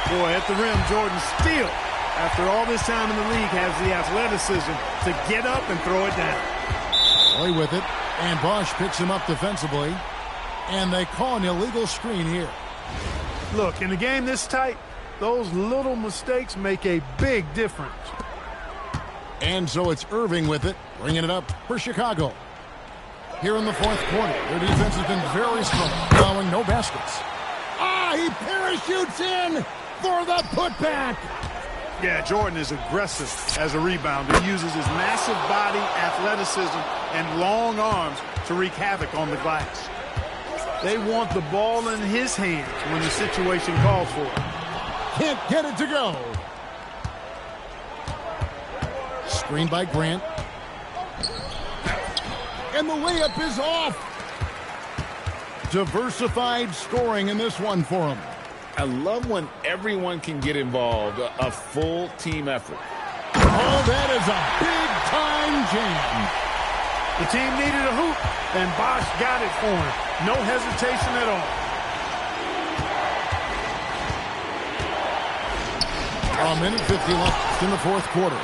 Boy, at the rim, Jordan still, after all this time in the league, has the athleticism to get up and throw it down. Play with it. And Bosh picks him up defensively. And they call an illegal screen here. Look, in a game this tight, those little mistakes make a big difference. And so it's Irving with it, bringing it up for Chicago. Here in the fourth quarter, their defense has been very strong, allowing no baskets. He parachutes in for the putback. Yeah, Jordan is aggressive as a rebounder. He uses his massive body, athleticism, and long arms to wreak havoc on the glass. They want the ball in his hands when the situation calls for it. Can't get it to go. Screen by Grant. And the layup is off. Diversified scoring in this one for him. I love when everyone can get involved, a full team effort. Oh, that is a big-time jam. The team needed a hoop, and Bosh got it for him. No hesitation at all. A minute 50 left in the fourth quarter.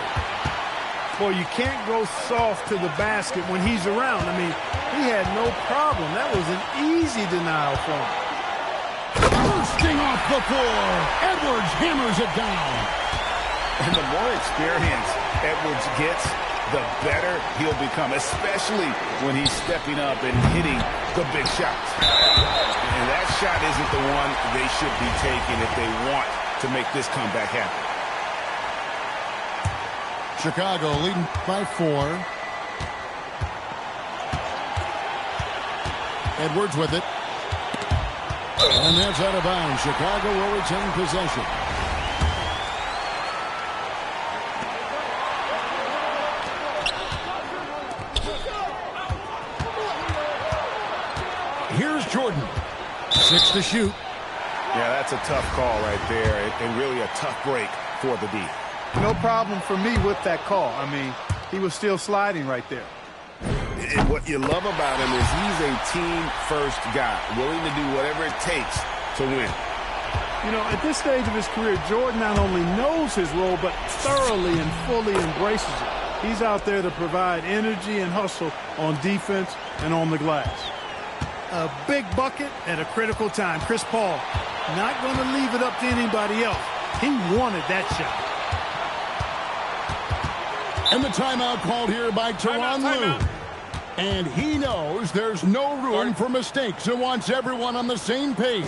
Boy, you can't go soft to the basket when he's around. I mean, he had no problem. That was an easy denial for him. Bursting off the floor. Edwards hammers it down. And the more experience Edwards gets, the better he'll become, especially when he's stepping up and hitting the big shots. And that shot isn't the one they should be taking if they want to make this comeback happen. Chicago leading by 4. Edwards with it. And that's out of bounds. Chicago will retain possession. Here's Jordan. 6 to shoot. Yeah, that's a tough call right there, and really a tough break for the D. No problem for me with that call. I mean, he was still sliding right there. And what you love about him is he's a team-first guy, willing to do whatever it takes to win. You know, at this stage of his career, Jordan not only knows his role, but thoroughly and fully embraces it. He's out there to provide energy and hustle on defense and on the glass. A big bucket at a critical time. Chris Paul not going to leave it up to anybody else. He wanted that shot. And the timeout called here by Tyronn Lue. And he knows there's no room for mistakes and wants everyone on the same page.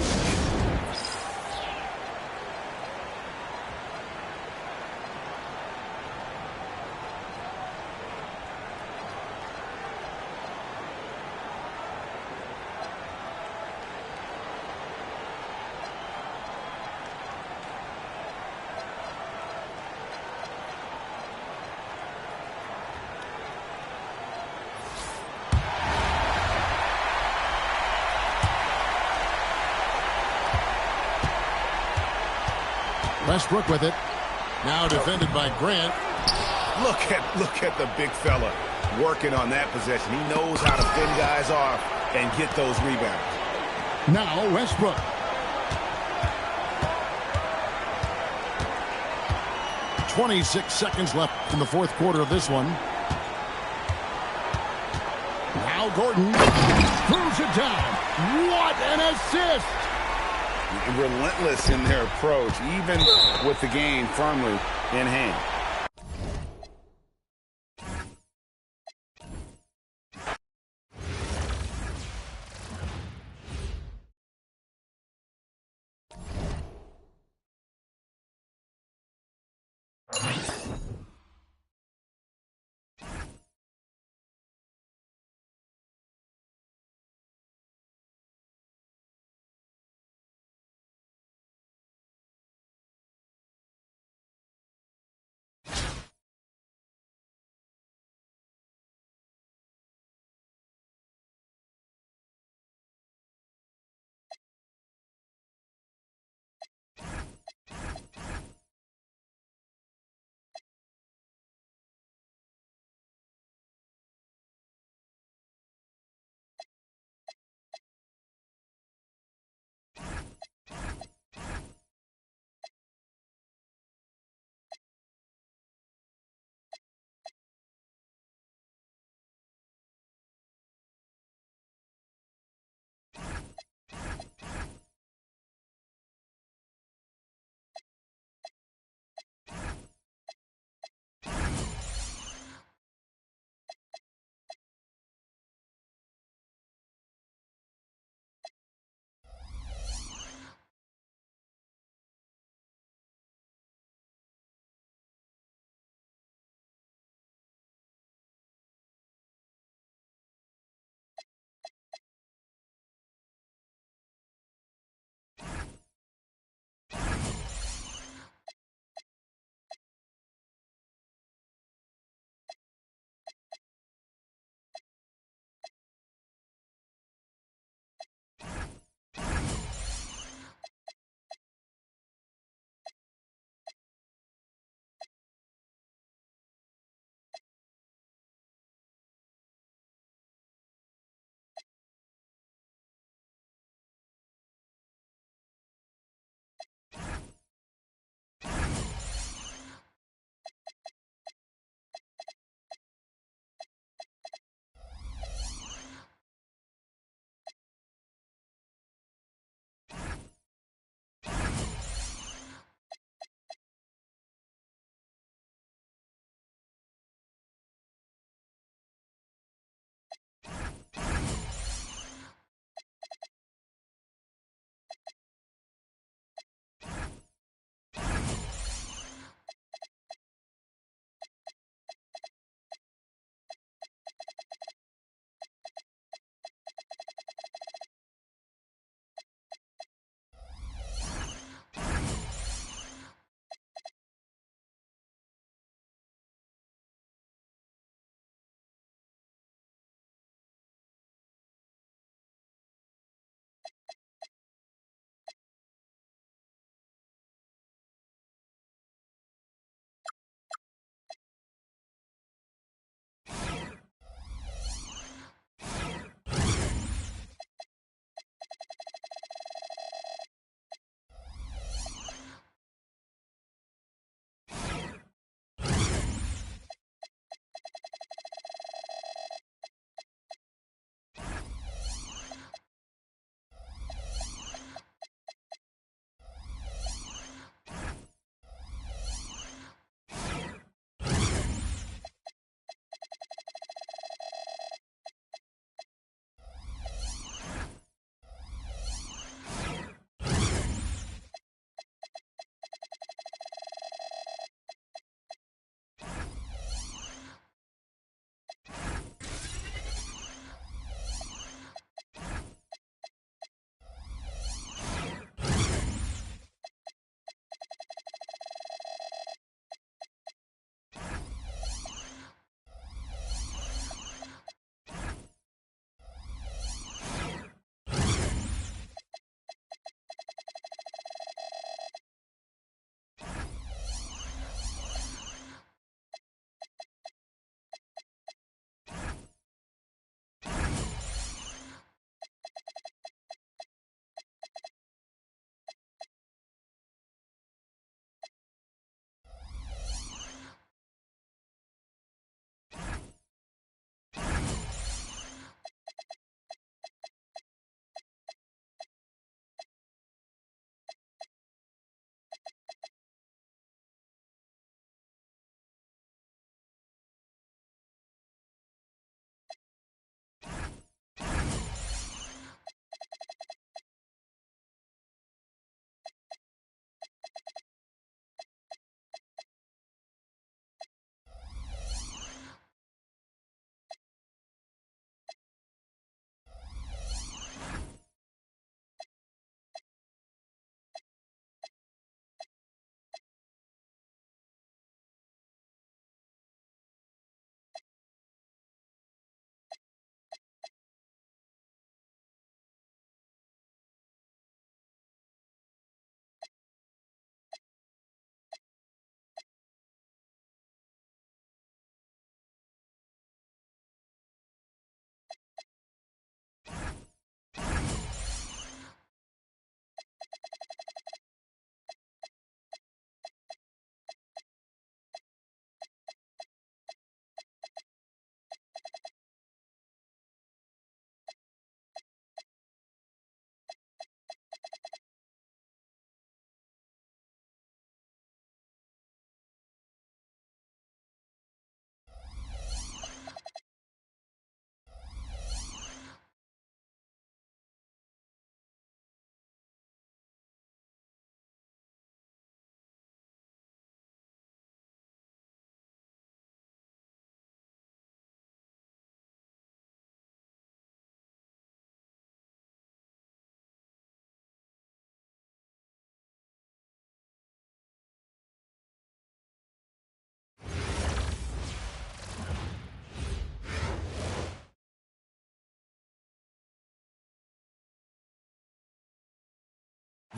Westbrook with it. Now defended by Grant. Look at the big fella working on that possession. He knows how to fend guys off and get those rebounds. Now Westbrook. .26 seconds left in the fourth quarter of this one. Now Gordon throws it down. What an assist! Relentless in their approach, even with the game firmly in hand.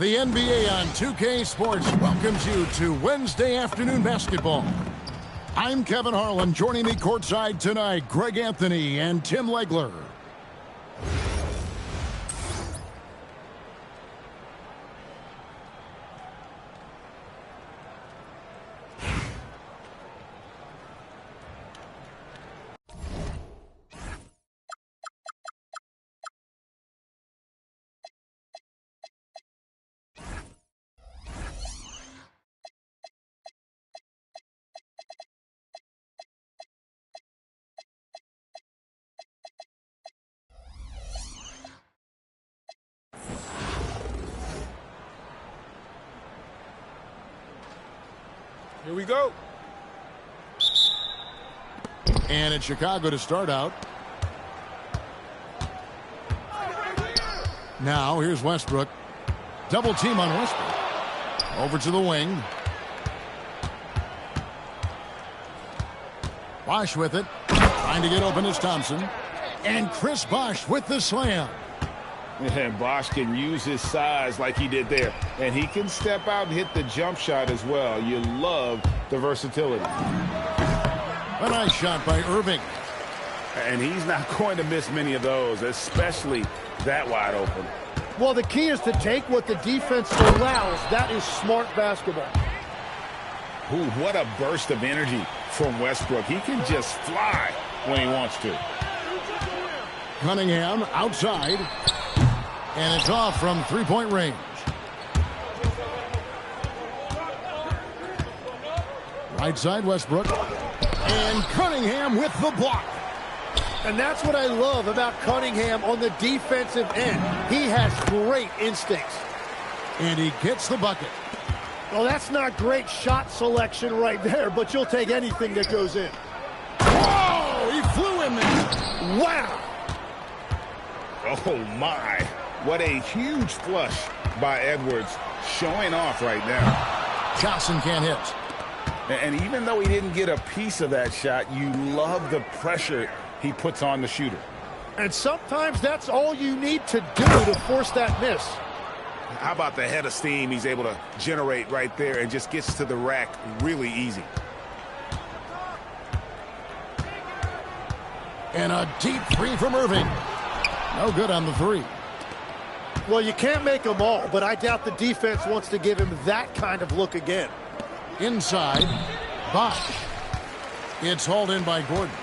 The NBA on 2K Sports welcomes you to Wednesday afternoon basketball. I'm Kevin Harlan. Joining me courtside tonight, Greg Anthony and Tim Legler. Here we go. And it's Chicago to start out. Now here's Westbrook. Double team on Westbrook. Over to the wing. Bosh with it. Trying to get open is Thompson. And Chris Bosh with the slam. And Bosh can use his size like he did there. And he can step out and hit the jump shot as well. You love the versatility. A nice shot by Irving. And he's not going to miss many of those, especially that wide open. Well, the key is to take what the defense allows. That is smart basketball. Ooh, what a burst of energy from Westbrook. He can just fly when he wants to. Cunningham outside. And it's off from three-point range. Right side, Westbrook. And Cunningham with the block. And that's what I love about Cunningham on the defensive end. He has great instincts. And he gets the bucket. Well, that's not great shot selection right there, but you'll take anything that goes in. Oh, he flew in there. Wow. Oh, my. What a huge flush by Edwards, showing off right now. Johnson can't hit. And even though he didn't get a piece of that shot, you love the pressure he puts on the shooter. And sometimes that's all you need to do to force that miss. How about the head of steam he's able to generate right there and just gets to the rack really easy. And a deep three from Irving. No good on the three. Well, you can't make them all, but I doubt the defense wants to give him that kind of look again. Inside, Bosh. It's hauled in by Gordon.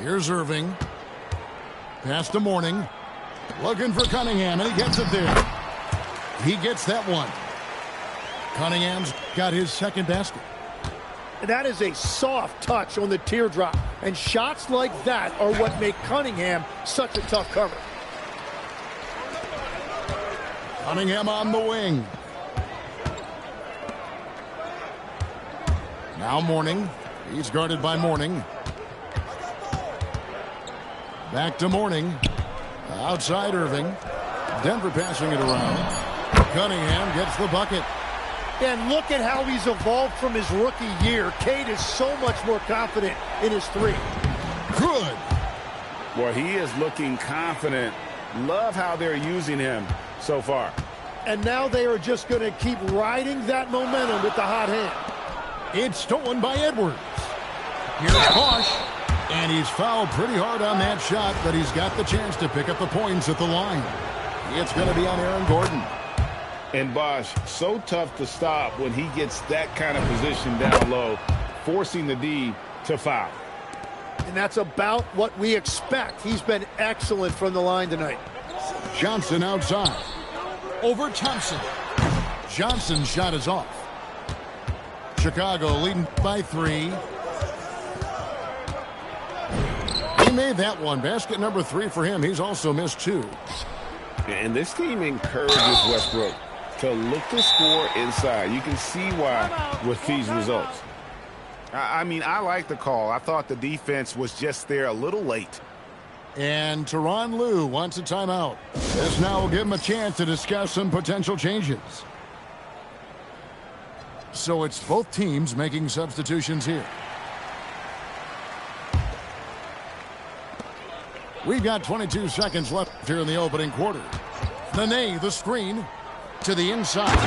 Here's Irving. Pass to Mourning. Looking for Cunningham, and he gets it there. He gets that one. Cunningham's got his second basket. That is a soft touch on the teardrop. And shots like that are what make Cunningham such a tough cover. Cunningham on the wing. Now Mourning. He's guarded by Mourning. Back to Mourning. Outside Irving. Denver passing it around. Cunningham gets the bucket. And look at how he's evolved from his rookie year. Cade is so much more confident in his three. Good. Well, he is looking confident. Love how they're using him so far. And now they are just going to keep riding that momentum with the hot hand. It's stolen by Edwards. Here's Bosh. And he's fouled pretty hard on that shot, but he's got the chance to pick up the points at the line. It's going to be on Aaron Gordon. And Bosh, so tough to stop when he gets that kind of position down low, forcing the D to foul. And that's about what we expect. He's been excellent from the line tonight. Johnson outside. Over Thompson. Johnson's shot is off. Chicago leading by 3. He made that one. Basket number 3 for him. He's also missed 2. And this team encourages Westbrook to look to score inside. You can see why with these results. I mean, I like the call. I thought the defense was just there a little late. And Tyronn Lue wants a timeout. This now will give him a chance to discuss some potential changes. So it's both teams making substitutions here. We've got 22 seconds left here in the opening quarter. Nene, the screen to the inside.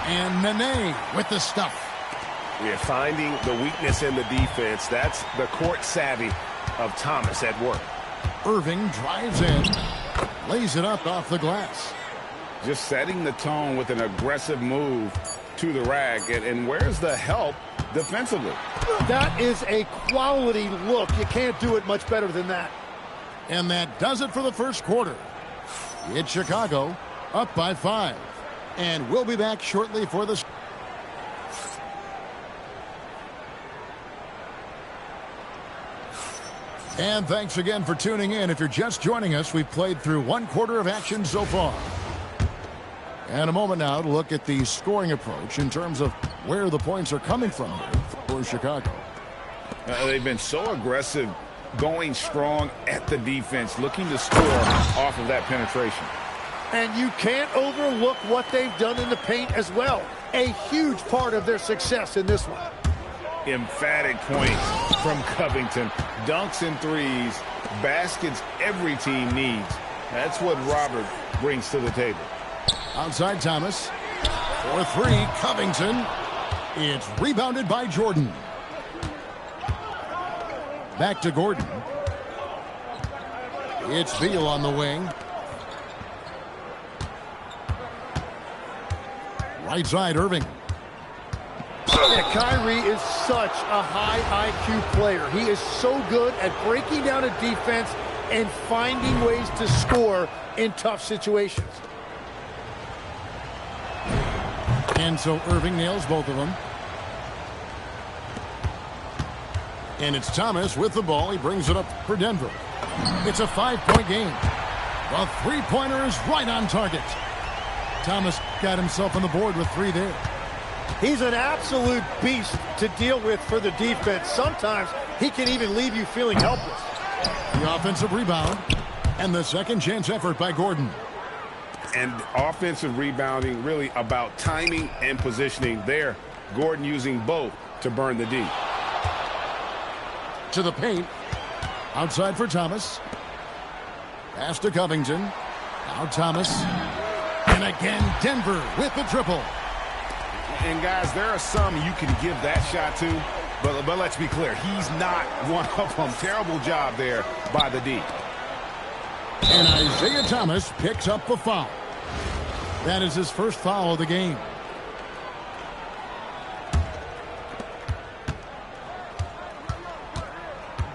And Nene with the stuff. We're finding the weakness in the defense. That's the court savvy of Thomas at work. Irving drives in, lays it up off the glass. Just setting the tone with an aggressive move to the rack. And where's the help defensively? That is a quality look. You can't do it much better than that. And that does it for the first quarter. It's Chicago up by 5. And we'll be back shortly for the... And thanks again for tuning in. If you're just joining us, we've played through one quarter of action so far. And a moment now to look at the scoring approach in terms of where the points are coming from here for Chicago. They've been so aggressive, going strong at the defense, looking to score off of that penetration. And you can't overlook what they've done in the paint as well. A huge part of their success in this one. Emphatic points from Covington. Dunks and threes. Baskets every team needs. That's what Robert brings to the table. Outside Thomas. For 3, Covington. It's rebounded by Jordan. Back to Gordon. It's Beal on the wing. Right side, Irving. Yeah, Kyrie is such a high IQ player. He is so good at breaking down a defense and finding ways to score in tough situations. And so Irving nails both of them. And it's Thomas with the ball. He brings it up for Denver. It's a 5-point game. The three-pointer is right on target. Thomas got himself on the board with 3 there. He's an absolute beast to deal with for the defense. Sometimes he can even leave you feeling helpless. The offensive rebound and the second chance effort by Gordon. And offensive rebounding really about timing and positioning there. Gordon using both to burn the D. To the paint. Outside for Thomas. Pass to Covington. Now Thomas. And again Denver with the triple. And guys, there are some you can give that shot to, but let's be clear, he's not one of them. Terrible job there by the D. And Isaiah Thomas picks up the foul. That is his first foul of the game.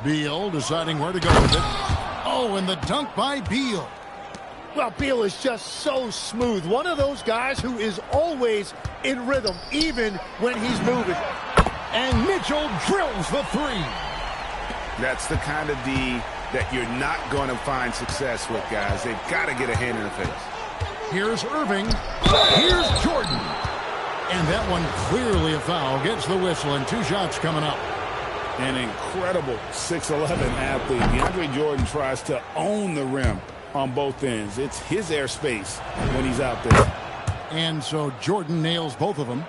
Beal deciding where to go with it. Oh, and the dunk by Beal. Well, Beal is just so smooth. One of those guys who is always in rhythm, even when he's moving. And Mitchell drills the 3. That's the kind of D that you're not going to find success with, guys. They've got to get a hand in the face. Here's Irving. Here's Jordan. And that one clearly a foul. Gets the whistle, and 2 shots coming up. An incredible 6'11" athlete. DeAndre Jordan tries to own the rim on both ends. It's his airspace when he's out there. And so Jordan nails both of them.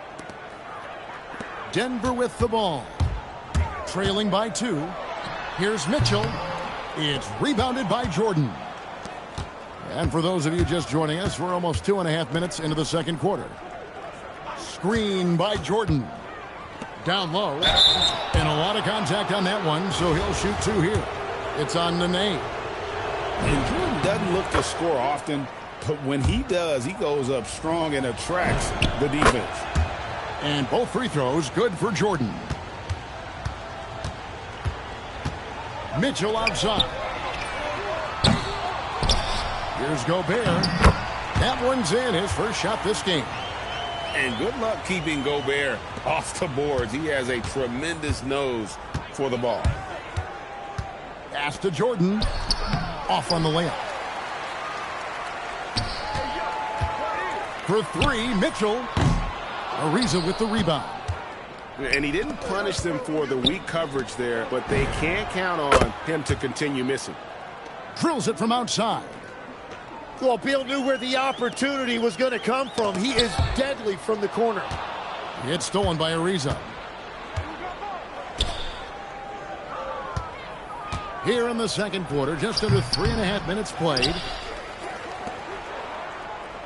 Denver with the ball. Trailing by 2. Here's Mitchell. It's rebounded by Jordan. And for those of you just joining us, we're almost 2.5 minutes into the second quarter. Screen by Jordan. Down low. And a lot of contact on that one, so he'll shoot 2 here. It's on Nene. And Jordan doesn't look to score often, but when he does, he goes up strong and attracts the defense. And both free throws good for Jordan. Mitchell outside. Here's Gobert. That one's in, his first shot this game. And good luck keeping Gobert off the boards. He has a tremendous nose for the ball. Pass to Jordan. Off on the layup. For 3, Mitchell. Ariza with the rebound. And he didn't punish them for the weak coverage there, but they can't count on him to continue missing. Drills it from outside. Well, Beal knew where the opportunity was going to come from. He is deadly from the corner. It's stolen by Ariza. Here in the second quarter, just under 3.5 minutes played.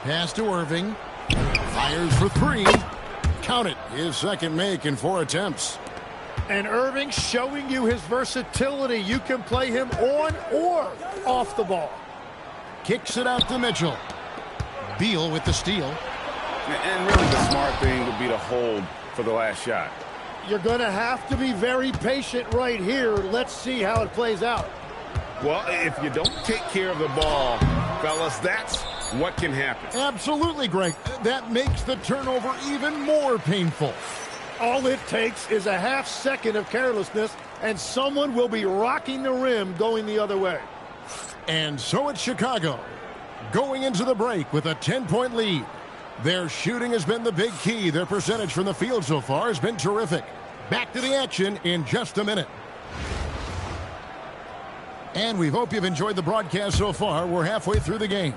Pass to Irving. Fires for three. Count it. His second make in 4 attempts. And Irving showing you his versatility. You can play him on or off the ball. Kicks it out to Mitchell. Beal with the steal. And really the smart thing would be to hold for the last shot. You're going to have to be very patient right here. Let's see how it plays out. Well, if you don't take care of the ball, fellas, that's what can happen. Absolutely, Greg. That makes the turnover even more painful. All it takes is a half second of carelessness, and someone will be rocking the rim going the other way. And so it's Chicago going into the break with a 10-point lead. Their shooting has been the big key. Their percentage from the field so far has been terrific. Back to the action in just a minute. And we hope you've enjoyed the broadcast so far. We're halfway through the game.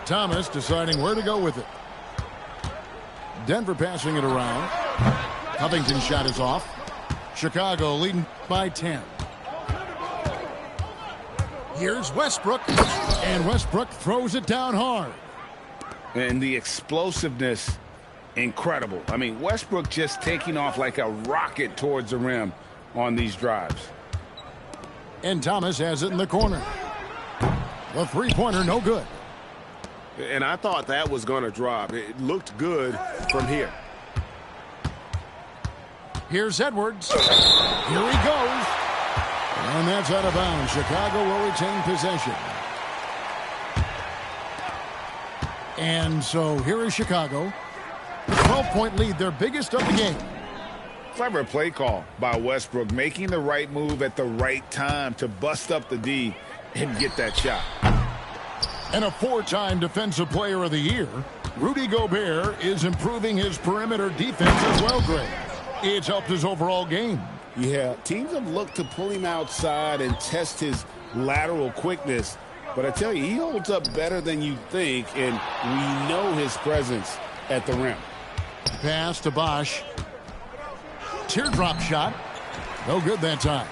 Thomas deciding where to go with it. Denver passing it around. Covington's shot is off. Chicago leading by 10. Here's Westbrook. And Westbrook throws it down hard. And the explosiveness, incredible. I mean, Westbrook just taking off like a rocket towards the rim on these drives. And Thomas has it in the corner. The three-pointer, no good. And I thought that was going to drop. It looked good from here. Here's Edwards. Here he goes. And that's out of bounds. Chicago will retain possession. And so here is Chicago. 12-point lead, their biggest of the game. Clever play call by Westbrook, making the right move at the right time to bust up the D and get that shot. And a 4-time Defensive Player of the Year, Rudy Gobert is improving his perimeter defense as well, Greg. It's helped his overall game. Yeah, teams have looked to pull him outside and test his lateral quickness. But I tell you, he holds up better than you think, and we know his presence at the rim. Pass to Bosch. Teardrop shot. No good that time.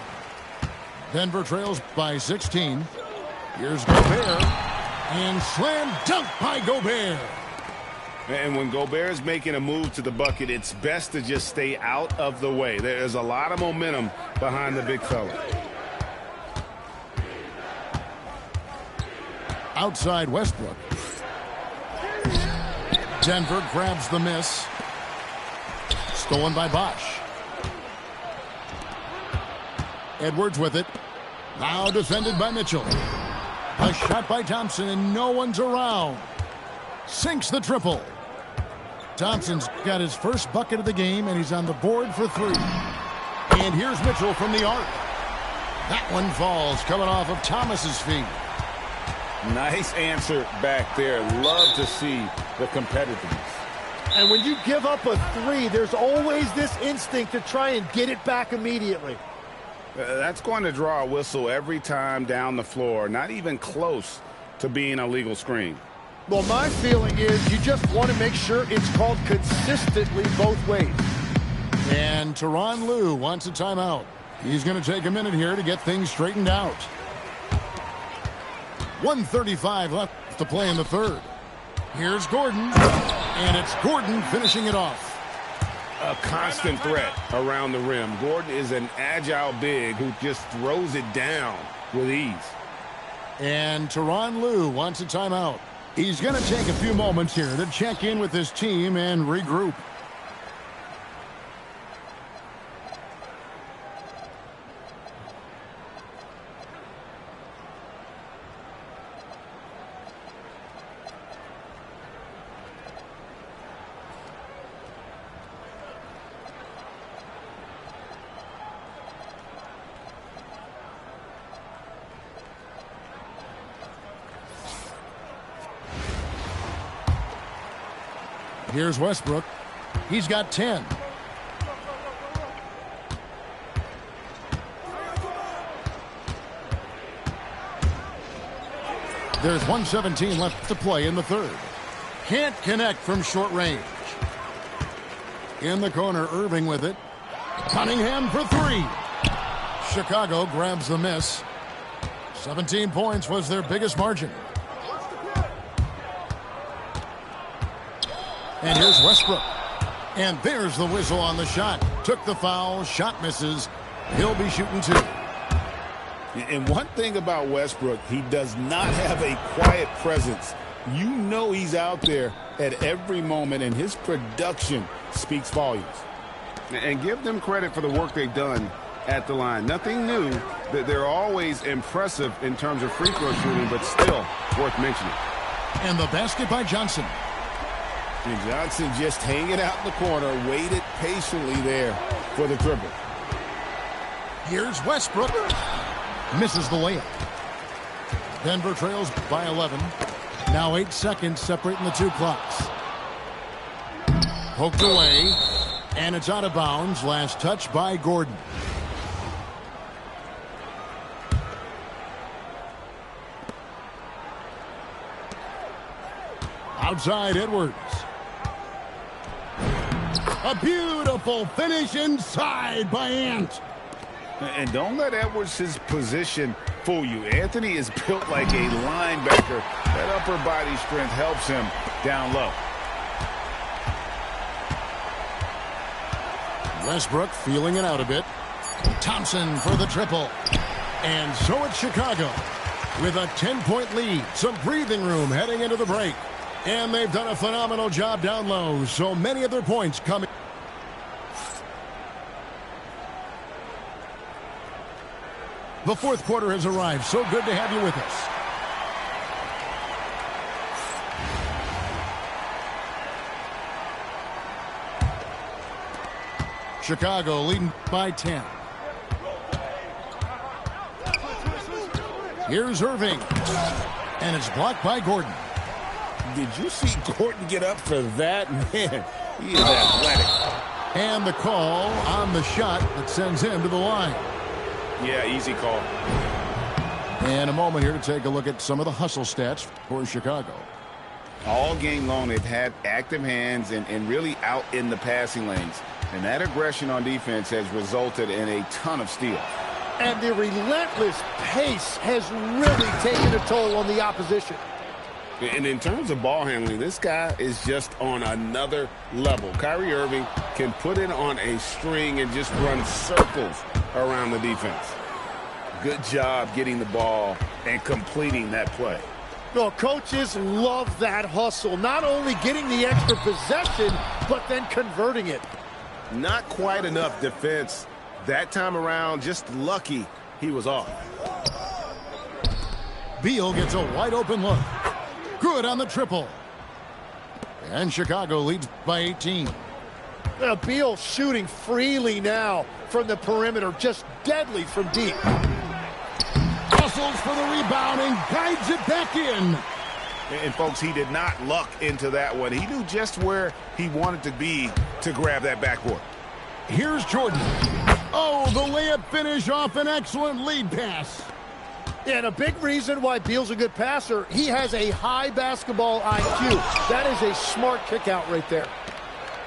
Denver trails by 16. Here's Gobert. And slam dunk by Gobert. And when Gobert is making a move to the bucket, it's best to just stay out of the way. There's a lot of momentum behind the big fella. Outside Westbrook. Denver grabs the miss. Stolen by Bosch. Edwards with it. Now defended by Mitchell. A shot by Thompson, and no one's around. Sinks the triple. Thompson's got his first bucket of the game, and he's on the board for 3. And here's Mitchell from the arc. That one falls, coming off of Thomas's feet. Nice answer back there. Love to see the competitiveness. And when you give up a 3, there's always this instinct to try and get it back immediately. That's going to draw a whistle every time down the floor. Not even close to being a legal screen. Well, my feeling is you just want to make sure it's called consistently both ways. And Tyronn Lue wants a timeout. He's going to take a minute here to get things straightened out. 1:35 left to play in the third. Here's Gordon. And it's Gordon finishing it off. A constant threat around the rim. Gordon is an agile big who just throws it down with ease. And Tyronn Lue wants a timeout. He's going to take a few moments here to check in with his team and regroup. Here's Westbrook. He's got 10. There's 1:17 left to play in the third. Can't connect from short range. In the corner, Irving with it. Cunningham for three. Chicago grabs the miss. 17 points was their biggest margin. And here's Westbrook. And there's the whistle on the shot. Took the foul. Shot misses. He'll be shooting two. And one thing about Westbrook, he does not have a quiet presence. You know he's out there at every moment, and his production speaks volumes. And give them credit for the work they've done at the line. Nothing new. That they're always impressive in terms of free throw shooting, but still worth mentioning. And the basket by Johnson. And Johnson just hanging out in the corner, waited patiently there for the triple. Here's Westbrook. Misses the layup. Denver trails by 11. Now 8 seconds separating the two clocks. Poked away. And it's out of bounds. Last touch by Gordon. Outside Edwards. A beautiful finish inside by Ant. And don't let Edwards' position fool you. Anthony is built like a linebacker. That upper body strength helps him down low. Westbrook feeling it out a bit. Thompson for the triple. And so it's Chicago with a 10-point lead. Some breathing room heading into the break. And they've done a phenomenal job down low. So many of their points coming. The fourth quarter has arrived. So good to have you with us. Chicago leading by 10. Here's Irving. And it's blocked by Gordon. Did you see Gordon get up for that? Man, he is athletic. And the call on the shot that sends him to the line. Yeah, easy call. And a moment here to take a look at some of the hustle stats for Chicago. All game long, they've had active hands and really out in the passing lanes. And that aggression on defense has resulted in a ton of steals. And the relentless pace has really taken a toll on the opposition. And in terms of ball handling, this guy is just on another level. Kyrie Irving can put it on a string and just run circles around the defense. Good job getting the ball and completing that play. Well, coaches love that hustle. Not only getting the extra possession, but then converting it. Not quite enough defense that time around. Just lucky he was off. Beal gets a wide open look. Good on the triple. And Chicago leads by 18. Beal shooting freely now from the perimeter. Just deadly from deep. Hustles for the rebound and guides it back in. And folks, he did not luck into that one. He knew just where he wanted to be to grab that backboard. Here's Jordan. Oh, the layup finish off an excellent lead pass. And a big reason why Beal's a good passer, he has a high basketball IQ. That is a smart kick out right there.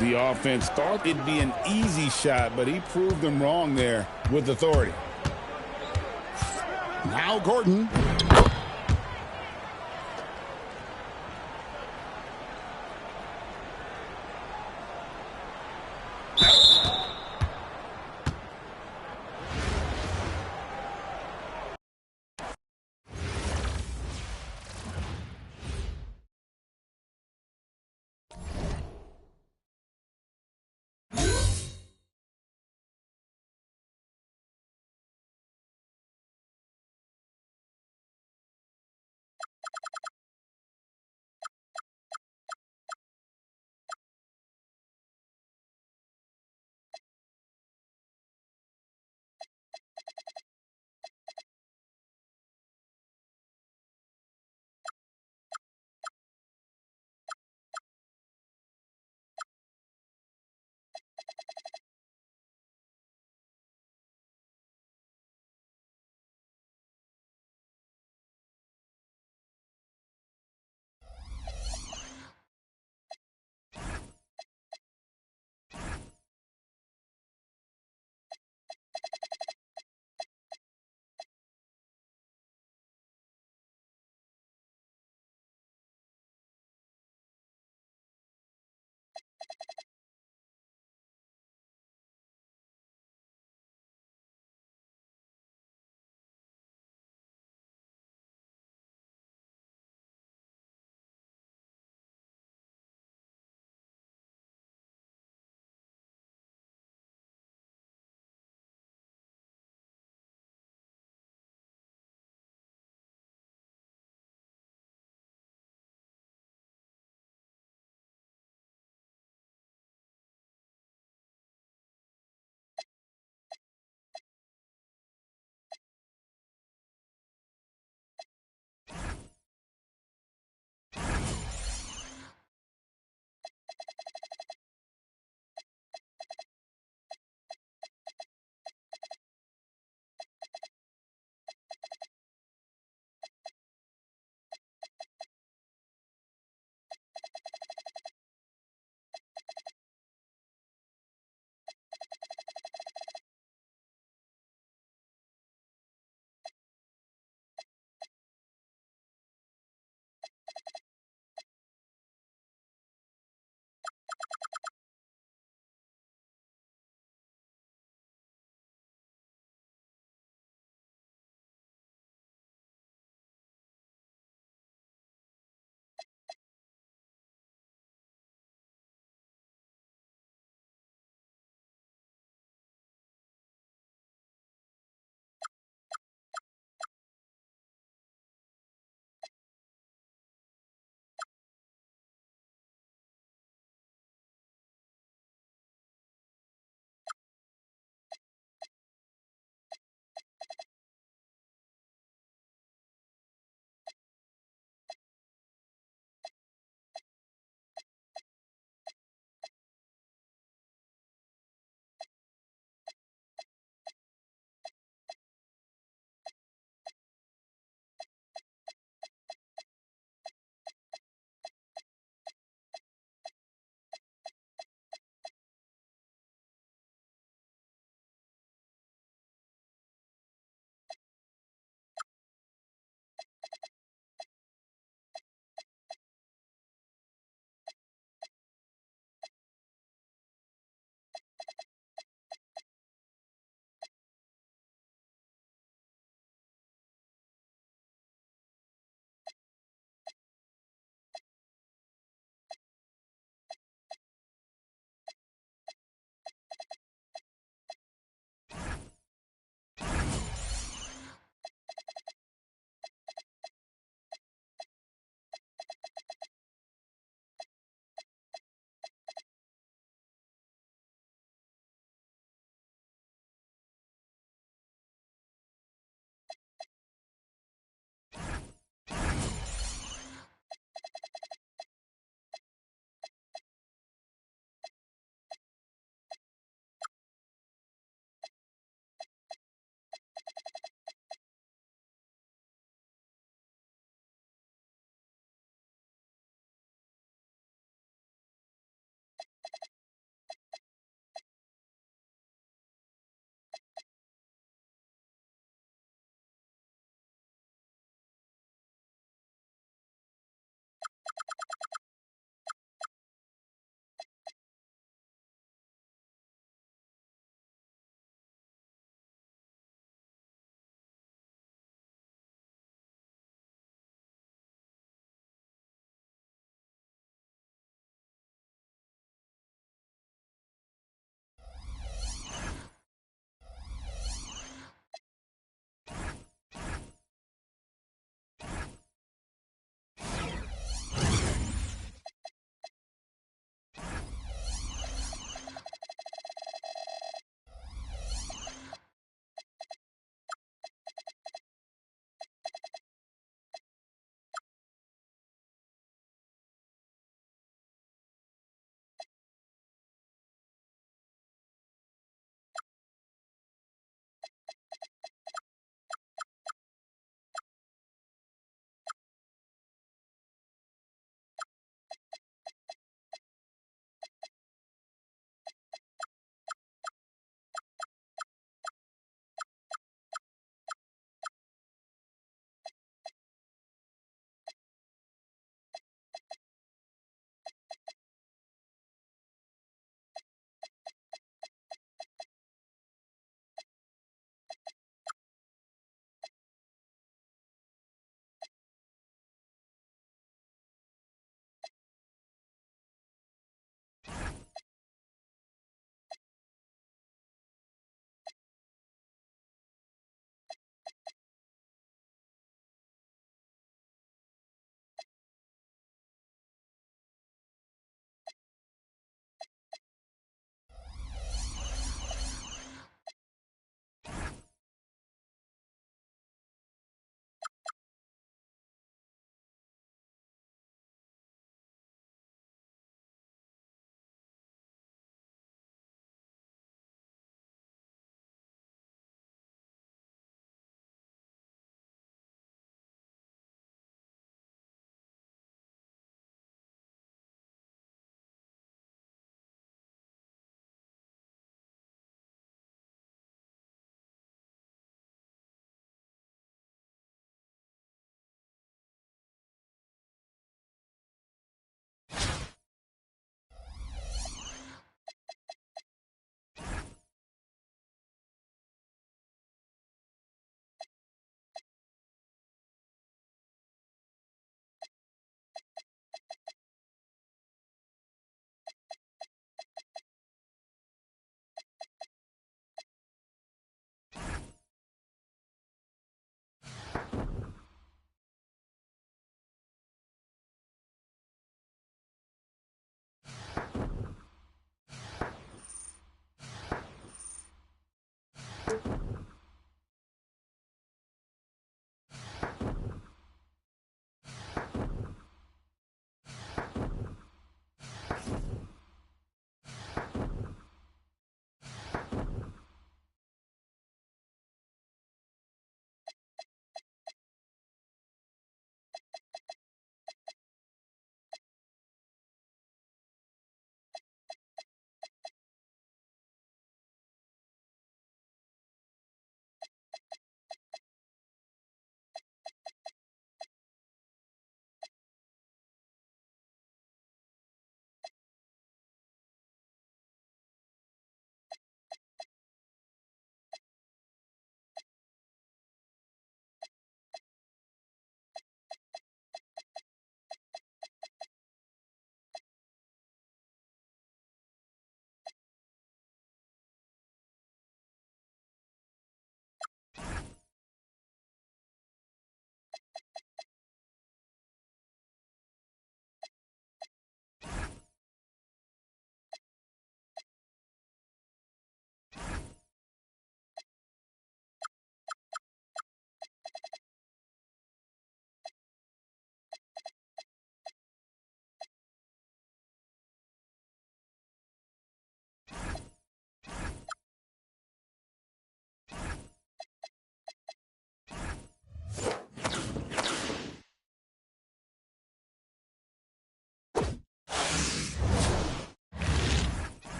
The offense thought it'd be an easy shot, but he proved them wrong there with authority. Now Gordon.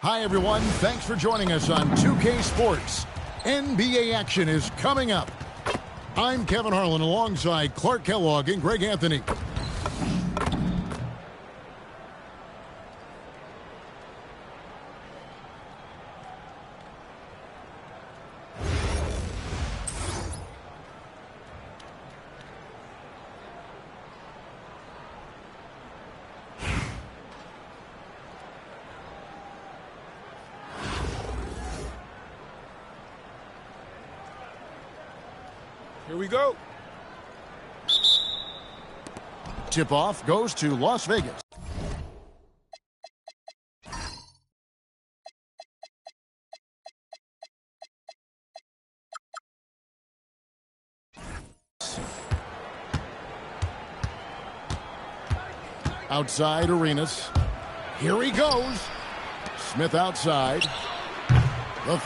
Hi, everyone. Thanks for joining us on 2K Sports. NBA action is coming up. I'm Kevin Harlan alongside Clark Kellogg and Greg Anthony. Here we go. Tip-off goes to Las Vegas. Outside Arenas. Here he goes. Smith outside. The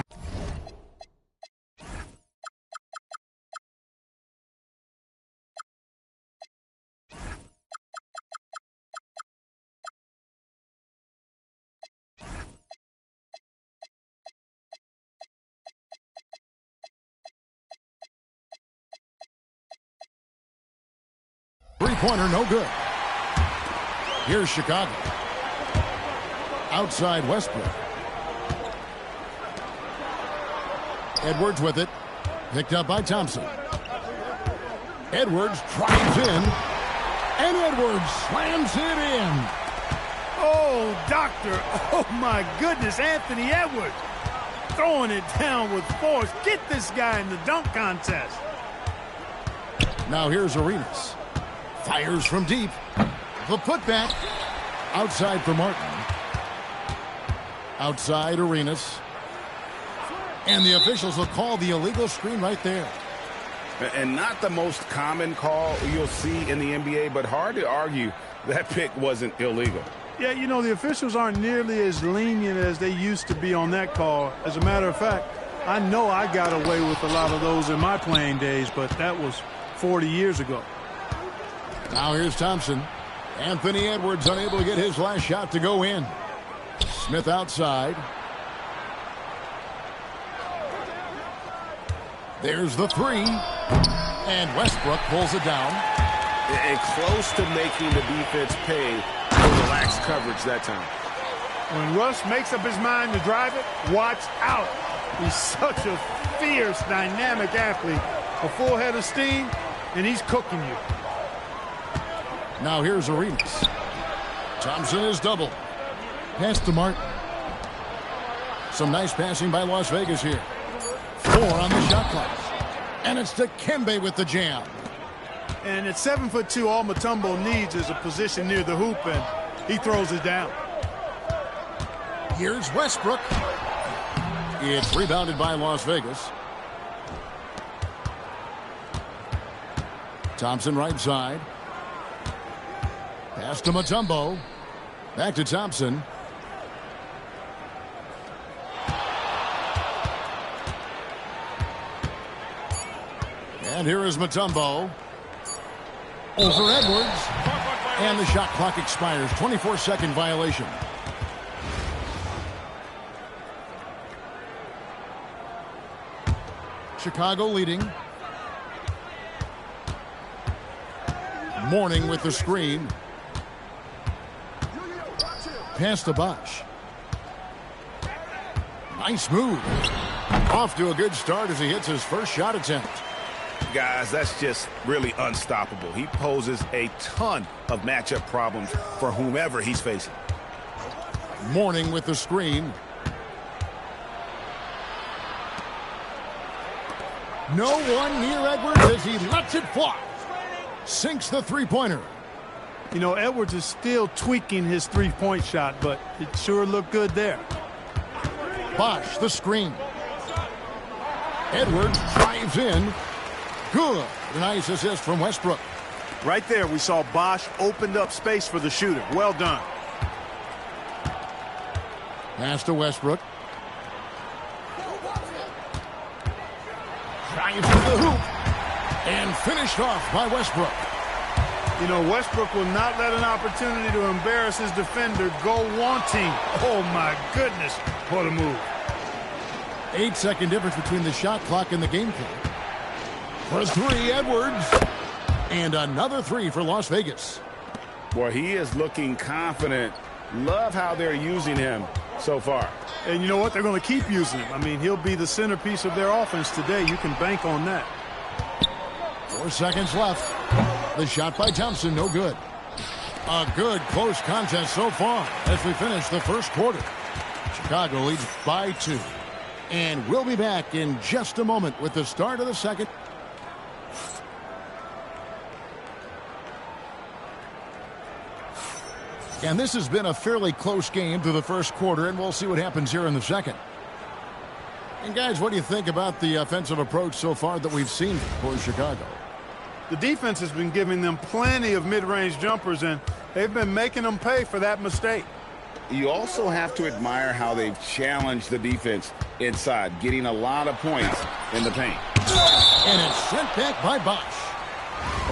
three-pointer, no good. Here's Chicago. Outside Westbrook. Edwards with it. Picked up by Thompson. Edwards drives in. And Edwards slams it in. Oh, doctor. Oh, my goodness. Anthony Edwards throwing it down with force. Get this guy in the dunk contest. Now here's Arenas. Fires from deep. The putback. Outside for Martin. Outside Arenas. And the officials will call the illegal screen right there. And not the most common call you'll see in the NBA, but hard to argue that pick wasn't illegal. Yeah, you know, the officials aren't nearly as lenient as they used to be on that call. As a matter of fact, I know I got away with a lot of those in my playing days, but that was 40 years ago. Now here's Thompson. Anthony Edwards unable to get his last shot to go in. Smith outside. There's the three. And Westbrook pulls it down. And close to making the defense pay for the lax coverage that time. When Russ makes up his mind to drive it, watch out. He's such a fierce, dynamic athlete. A full head of steam, and he's cooking you. Now here's Arenas. Thompson is double. Pass to Martin. Some nice passing by Las Vegas here. 4 on the shot clock. And it's Dikembe with the jam. And at 7'2", all Mutombo needs is a position near the hoop, and he throws it down. Here's Westbrook. It's rebounded by Las Vegas. Thompson right side. Pass to Mutombo. Back to Thompson. And here is Mutombo. Over Edwards. And the shot clock expires. 24-second violation. Chicago leading. Mourning with the screen. Pass to Bosch. Nice move. Off to a good start as he hits his first shot attempt. Guys, that's just really unstoppable. He poses a ton of matchup problems for whomever he's facing. Mourning with the screen. No one near Edwards as he lets it fly. Sinks the three-pointer. You know, Edwards is still tweaking his three-point shot, but it sure looked good there. Bosch, the screen. Edwards drives in. Good. Nice assist from Westbrook. Right there, we saw Bosch opened up space for the shooter. Well done. Pass to Westbrook. Drives to the hoop. And finished off by Westbrook. You know, Westbrook will not let an opportunity to embarrass his defender go wanting. Oh, my goodness. What a move. 8-second difference between the shot clock and the game clock. For three, Edwards. And another three for Las Vegas. Boy, he is looking confident. Love how they're using him so far. And you know what? They're going to keep using him. I mean, he'll be the centerpiece of their offense today. You can bank on that. 4 seconds left. The shot by Thompson, no good. A good close contest so far as we finish the first quarter. Chicago leads by 2. And we'll be back in just a moment with the start of the second. And this has been a fairly close game through the first quarter, and we'll see what happens here in the second. And guys, what do you think about the offensive approach so far that we've seen for Chicago? The defense has been giving them plenty of mid-range jumpers, and they've been making them pay for that mistake. You also have to admire how they've challenged the defense inside, getting a lot of points in the paint. And it's sent back by Bosch.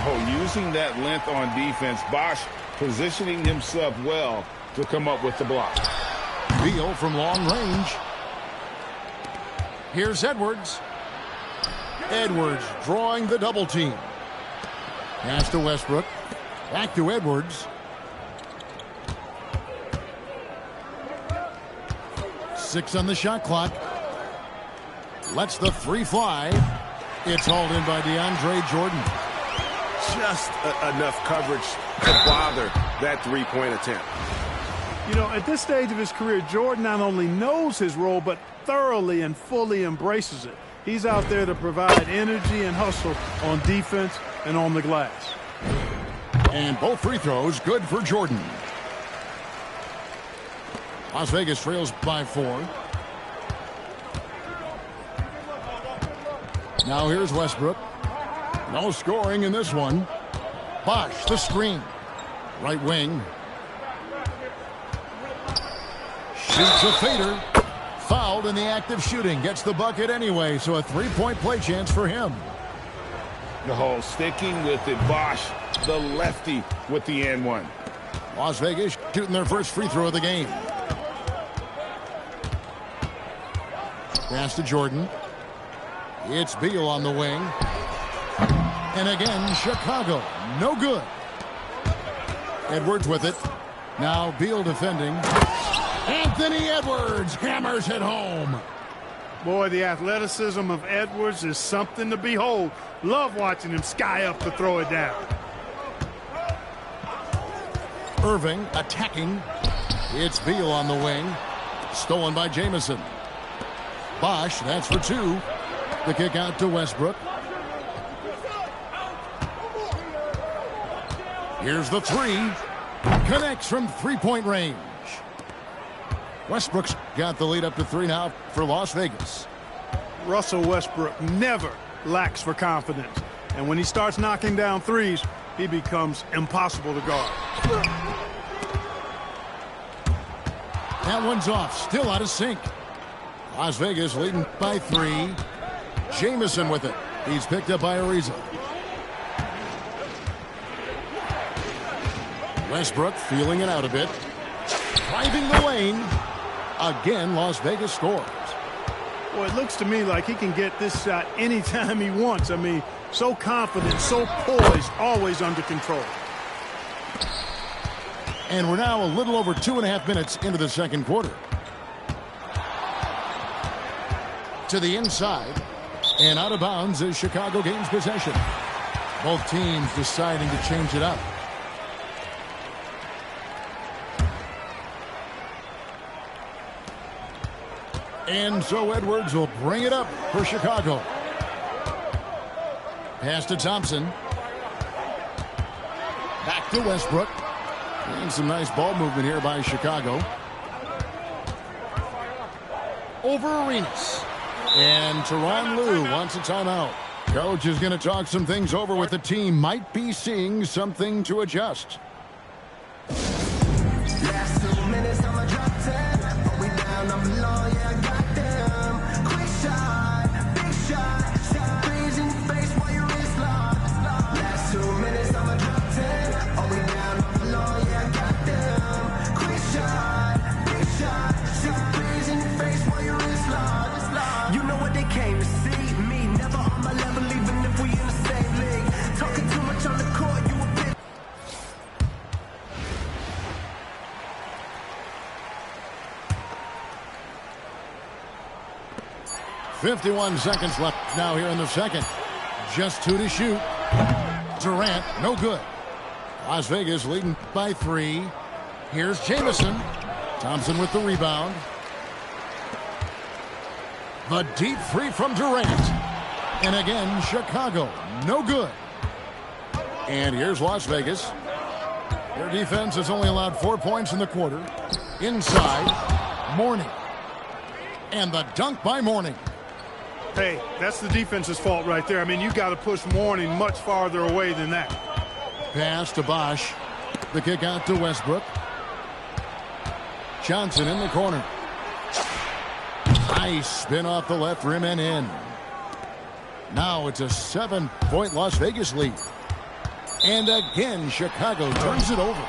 Oh, using that length on defense, Bosch positioning himself well to come up with the block. Beal from long range. Here's Edwards. Edwards drawing the double team. Pass to Westbrook. Back to Edwards. 6 on the shot clock. Lets the three fly. It's hauled in by DeAndre Jordan. Just enough coverage to bother that three-point attempt. You know, at this stage of his career, Jordan not only knows his role, but thoroughly and fully embraces it. He's out there to provide energy and hustle on defense and on the glass. And both free throws good for Jordan. Las Vegas trails by 4. Now here's Westbrook. No scoring in this one. Bosch, the screen. Right wing. Shoots a fader. Fouled in the act of shooting. Gets the bucket anyway, so a three-point play chance for him. Oh, sticking with it, Bosch, the lefty with the and one. Las Vegas shooting their first free throw of the game. Pass to Jordan. It's Beal on the wing. And again, Chicago. No good. Edwards with it. Now Beal defending. Anthony Edwards hammers it home. Boy, the athleticism of Edwards is something to behold. Love watching him sky up to throw it down. Irving attacking. It's Beal on the wing. Stolen by Jamison. Bosch, that's for 2. The kick out to Westbrook. Here's the 3. Connects from three-point range. Westbrook's got the lead up to 3 now for Las Vegas. Russell Westbrook never lacks for confidence. And when he starts knocking down threes, he becomes impossible to guard. That one's off. Still out of sync. Las Vegas leading by 3. Jamison with it. He's picked up by Ariza. Westbrook feeling it out a bit. Driving the lane. Again, Las Vegas scores. Well, it looks to me like he can get this shot anytime he wants. I mean, so confident, so poised, always under control. And we're now a little over 2.5 minutes into the second quarter. To the inside. And out of bounds is Chicago gains possession. Both teams deciding to change it up. And so Edwards will bring it up for Chicago. Pass to Thompson. Back to Westbrook. And some nice ball movement here by Chicago. Over Arenas. And Tyronn Lue wants a timeout. Coach is going to talk some things over with the team. Might be seeing something to adjust. Last 2 minutes, I'ma drop 10. We down, I'm below, yeah, I got them. Quick shot, big shot. Shot threes in your face while your wrist locked. Last 2 minutes, I'ma drop 10. came to see me. Never on my level, even if we in the same league. Talking too much on the court, you a bit. 51 seconds left now here in the second. Just 2 to shoot. Durant, no good. Las Vegas leading by 3. Here's Jamison. Thompson with the rebound. The deep three from Durant. And again, Chicago, no good. And here's Las Vegas. Their defense has only allowed 4 points in the quarter. Inside, Mourning. And the dunk by Mourning. Hey, that's the defense's fault right there. I mean, you got to push Mourning much farther away than that. Pass to Bosch. The kick out to Westbrook. Johnson in the corner. Nice spin off the left rim and in. Now it's a 7-point Las Vegas lead. And again, Chicago turns it over.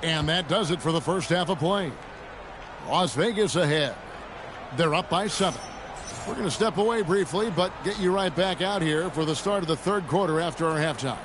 And that does it for the first half of play. Las Vegas ahead. They're up by 7. We're going to step away briefly, but get you right back out here for the start of the third quarter after our halftime.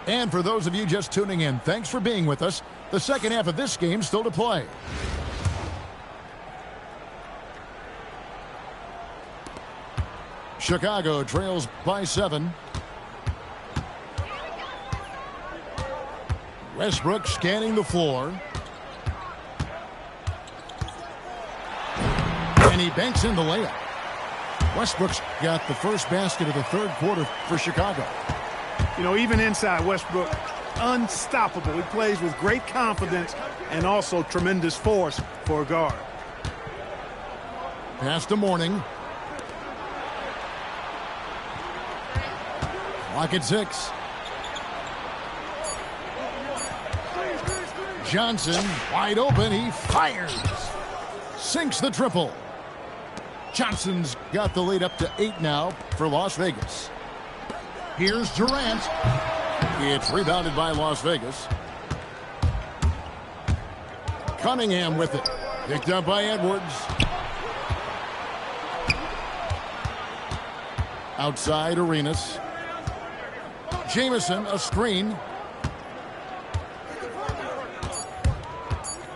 And for those of you just tuning in, thanks for being with us. The second half of this game still to play. Chicago trails by 7. Westbrook scanning the floor. And he banks in the layup. Westbrook's got the first basket of the third quarter for Chicago. You know, even inside, Westbrook, unstoppable. He plays with great confidence and also tremendous force for a guard. Pass to Mourning. Clock at 6. Johnson wide open. He fires. Sinks the triple. Johnson's got the lead up to 8 now for Las Vegas. Here's Durant. It's rebounded by Las Vegas. Cunningham with it. Picked up by Edwards. Outside Arenas. Jamison, a screen.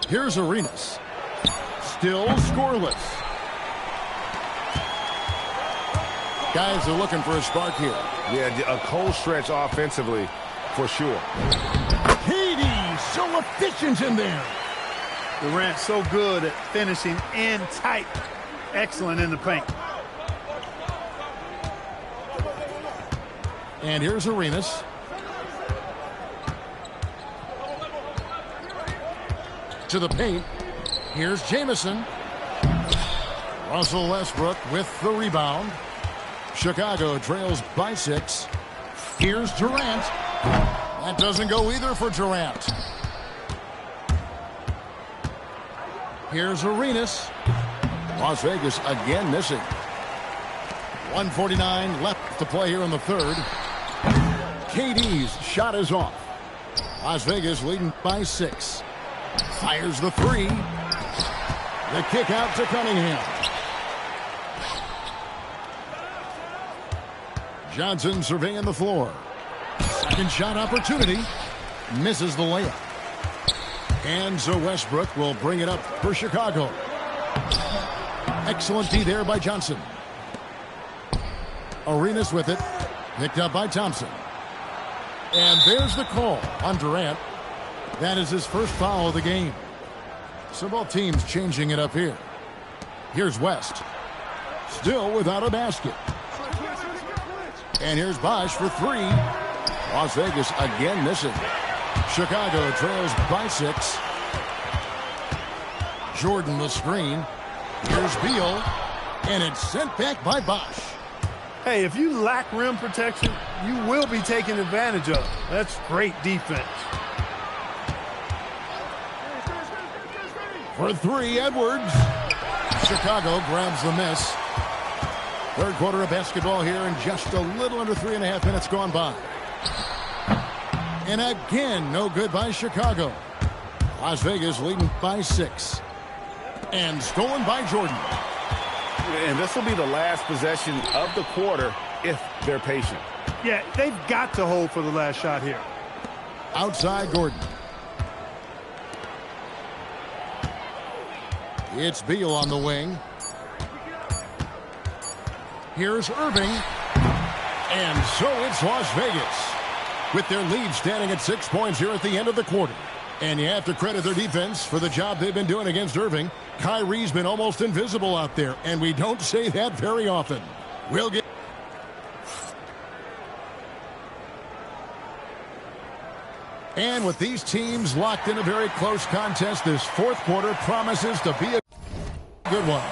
Here's Arenas. Still scoreless. Guys are looking for a spark here. Yeah, a cold stretch offensively for sure. KD, so efficient in there. Durant so good at finishing in tight. Excellent in the paint. And here's Arenas. To the paint. Here's Jamison. Russell Westbrook with the rebound. Chicago trails by 6. Here's Durant. That doesn't go either for Durant. Here's Arenas. Las Vegas again missing. 1:49 left to play here in the third. KD's shot is off. Las Vegas leading by 6. Fires the 3. The kick out to Cunningham. Johnson surveying the floor. Second shot opportunity. Misses the layup. And so Westbrook will bring it up for Chicago. Excellent D there by Johnson. Arenas with it. Picked up by Thompson. And there's the call on Durant. That is his first foul of the game. So both teams changing it up here. Here's West. Still without a basket. And here's Bosch for 3. Las Vegas again missing. Chicago trails by 6. Jordan the screen. Here's Beal. And it's sent back by Bosch. Hey, if you lack rim protection, you will be taken advantage of. That's great defense. For three, Edwards. Chicago grabs the miss. Third quarter of basketball here, and just a little under 3.5 minutes gone by. And again, no good by Chicago. Las Vegas leading by 6. And stolen by Jordan. And this will be the last possession of the quarter if they're patient. Yeah, they've got to hold for the last shot here. Outside Gordon. It's Beal on the wing. Here's Irving. And so it's Las Vegas, with their lead standing at 6 points here at the end of the quarter. And you have to credit their defense for the job they've been doing against Irving. Kyrie's been almost invisible out there, and we don't say that very often. We'll get... And with these teams locked in a very close contest, this fourth quarter promises to be a good one.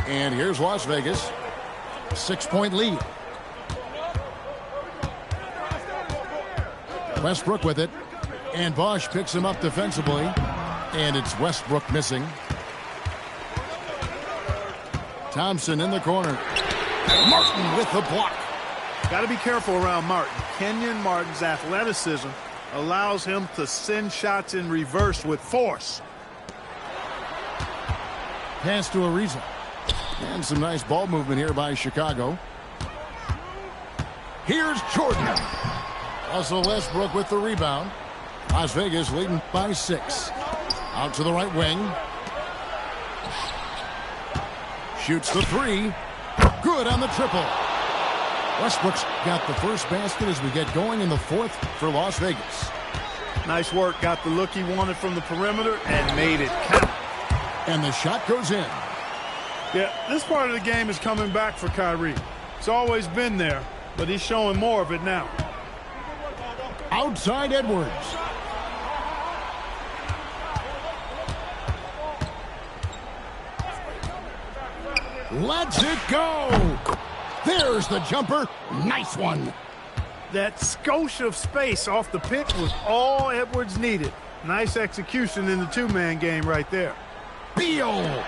And here's Las Vegas. 6-point lead. Westbrook with it. And Bosch picks him up defensively. And it's Westbrook missing. Thompson in the corner. Martin with the block. Got to be careful around Martin. Kenyon Martin's athleticism allows him to send shots in reverse with force. Pass to Ariza. And some nice ball movement here by Chicago. Here's Jordan. Russell Westbrook with the rebound. Las Vegas leading by 6. Out to the right wing. Shoots the 3. Good on the triple. Westbrook's got the first basket as we get going in the fourth for Las Vegas. Nice work. Got the look he wanted from the perimeter and made it count. And the shot goes in. Yeah, this part of the game is coming back for Kyrie. It's always been there, but he's showing more of it now. Outside Edwards. Lets it go. There's the jumper. Nice one. That skosh of space off the pick was all Edwards needed. Nice execution in the two-man game right there. Beal.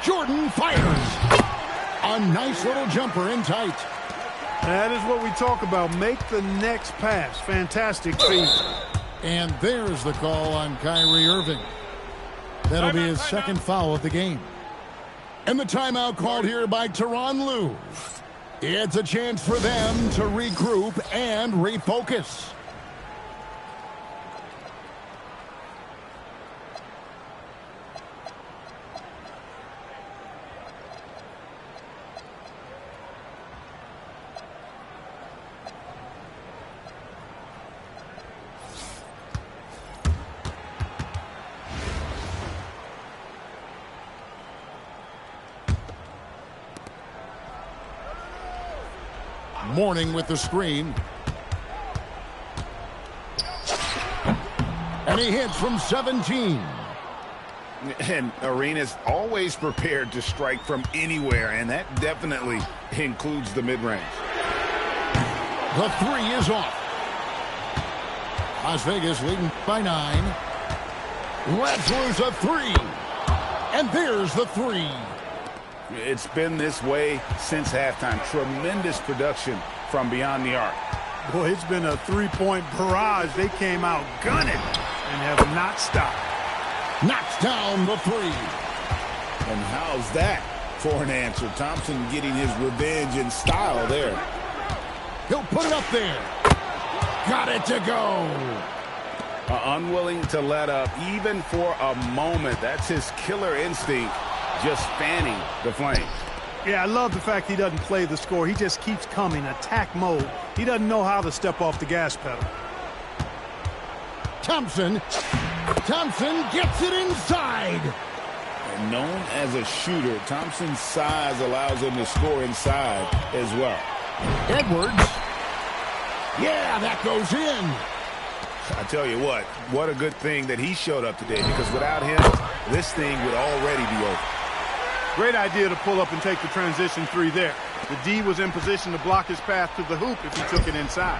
Jordan fires. A nice little jumper in tight. That is what we talk about. Make the next pass. Fantastic feed. And there's the call on Kyrie Irving. That'll be his second foul of the game. And the timeout called here by Tyronn Lue. It's a chance for them to regroup and refocus. Morning with the screen. And he hits from 17. And Arena's always prepared to strike from anywhere, and that definitely includes the mid-range. The 3 is off. Las Vegas leading by 9. Let's lose a 3. And there's the 3. It's been this way since halftime. Tremendous production from beyond the arc. Boy, it's been a three-point barrage. They came out gunning and have not stopped. Knocks down the 3. And how's that for an answer? Thompson getting his revenge in style there. He'll put it up there. Got it to go. Unwilling to let up even for a moment. That's his killer instinct, just fanning the flame. Yeah, I love the fact he doesn't play the score. He just keeps coming, attack mode. He doesn't know how to step off the gas pedal. Thompson gets it inside. And known as a shooter, Thompson's size allows him to score inside as well. Edwards. Yeah, that goes in. I tell you what a good thing that he showed up today, because without him, this thing would already be over. Great idea to pull up and take the transition 3 there. The D was in position to block his path to the hoop if he took it inside.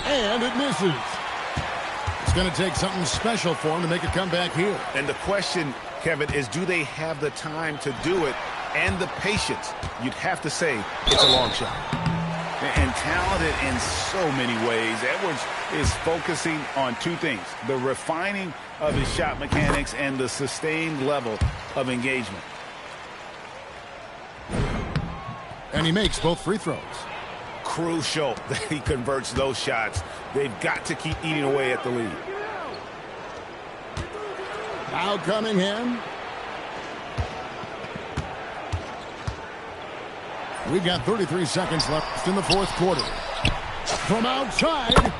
And it misses. It's going to take something special for him to make a comeback here. And the question, Kevin, is do they have the time to do it and the patience? You'd have to say it's a long shot. And talented in so many ways. Edwards is focusing on two things: the refining of his shot mechanics and the sustained level of engagement. And he makes both free throws. Crucial that he converts those shots. They've got to keep eating away at the lead. Now Cunningham. We've got 33 seconds left in the fourth quarter. From outside,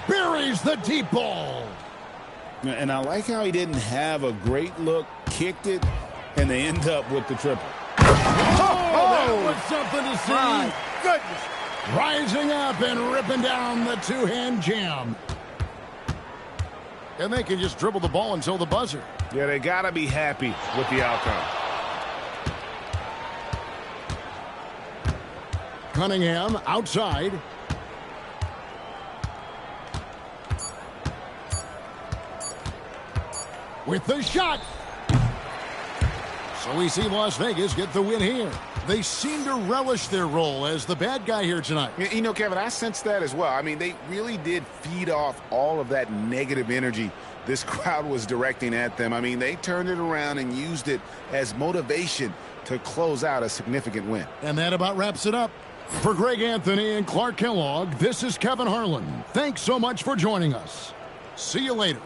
buries the deep ball. And I like how he didn't have a great look, kicked it, and they end up with the triple. That was something to see. My goodness. Rising up and ripping down the two-hand jam. And they can just dribble the ball until the buzzer. Yeah, they got to be happy with the outcome. Cunningham outside. With the shot. So we see Las Vegas get the win here. They seem to relish their role as the bad guy here tonight. You know, Kevin, I sense that as well. I mean, they really did feed off all of that negative energy this crowd was directing at them. I mean, they turned it around and used it as motivation to close out a significant win. And that about wraps it up. For Greg Anthony and Clark Kellogg, this is Kevin Harlan. Thanks so much for joining us. See you later.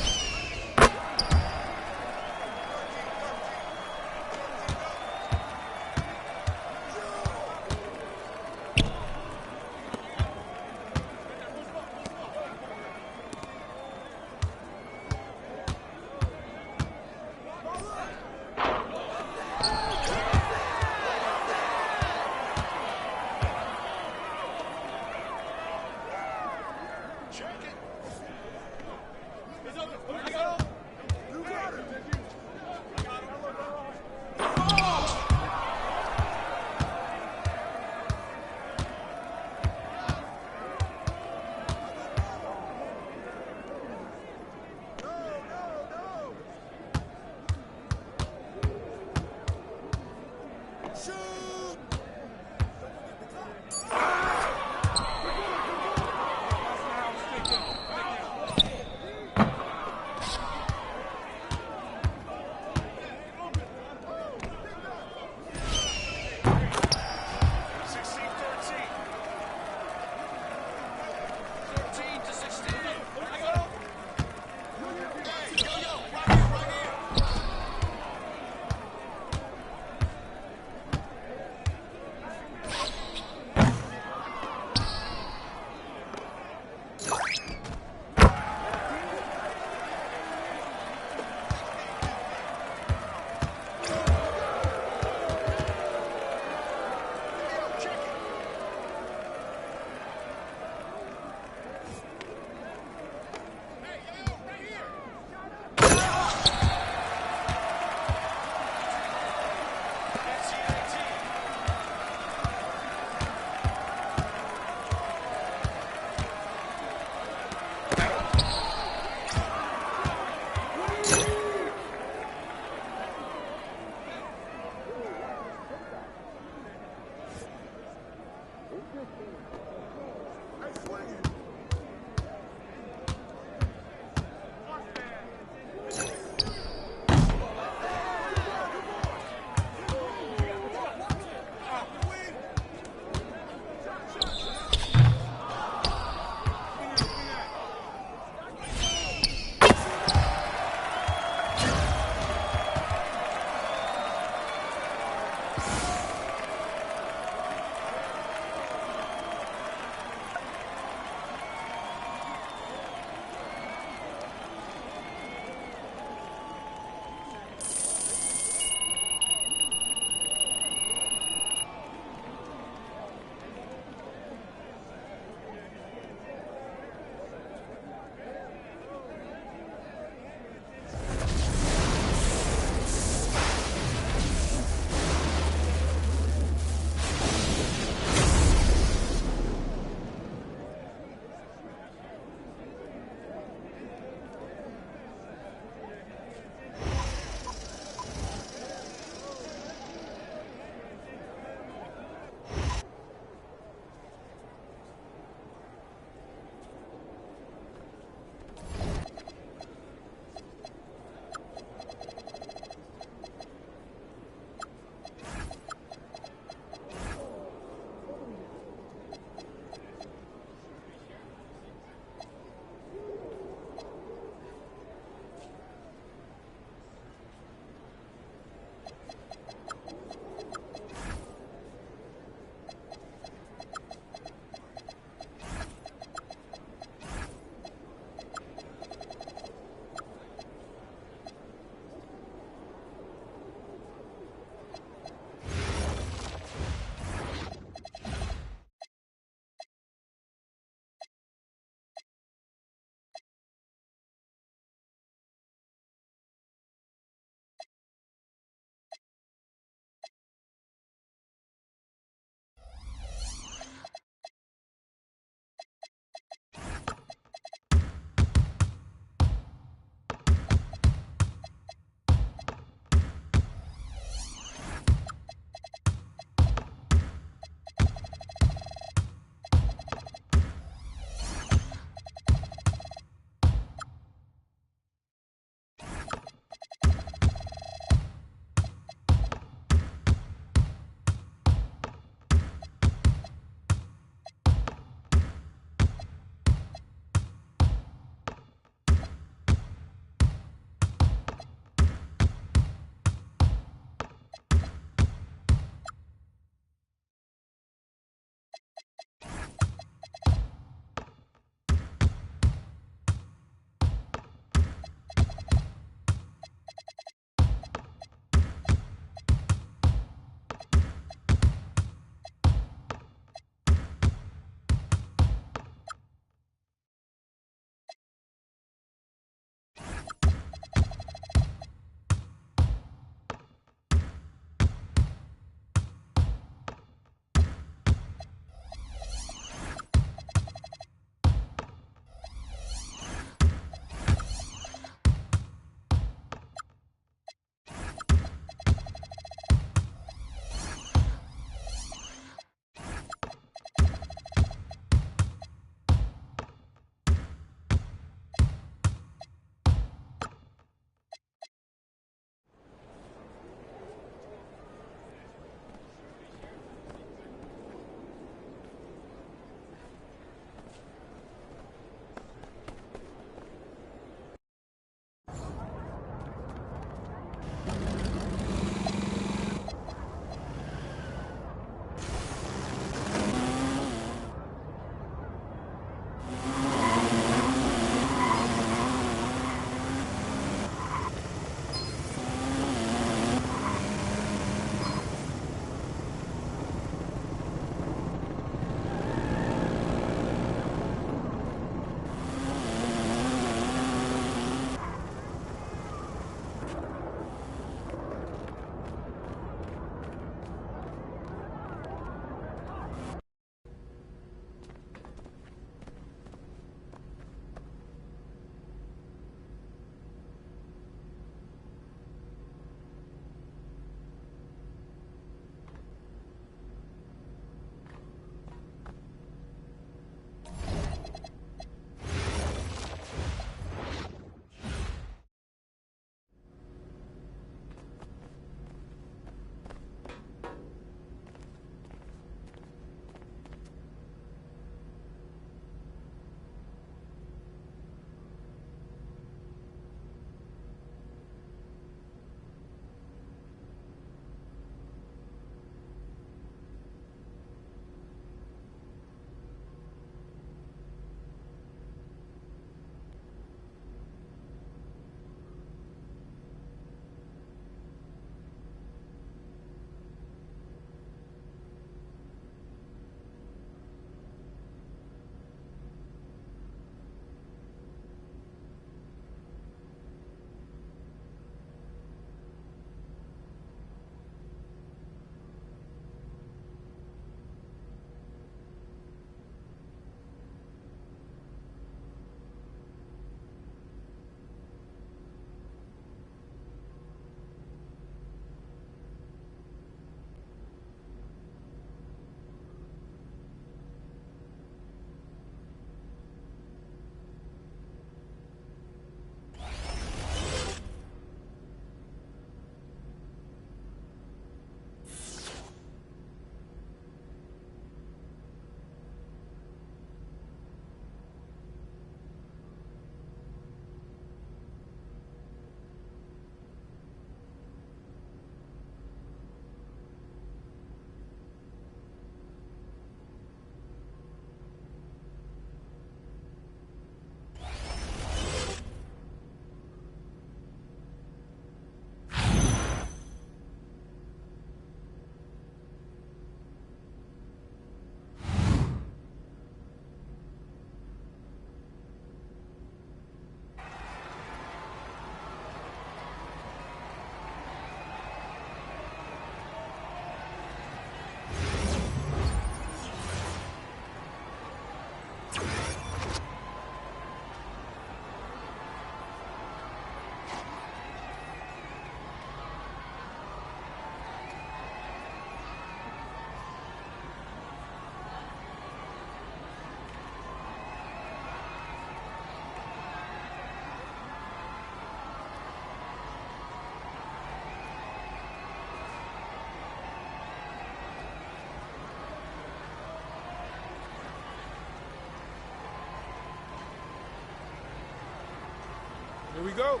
Here we go.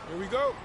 Here we go.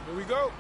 Here we go.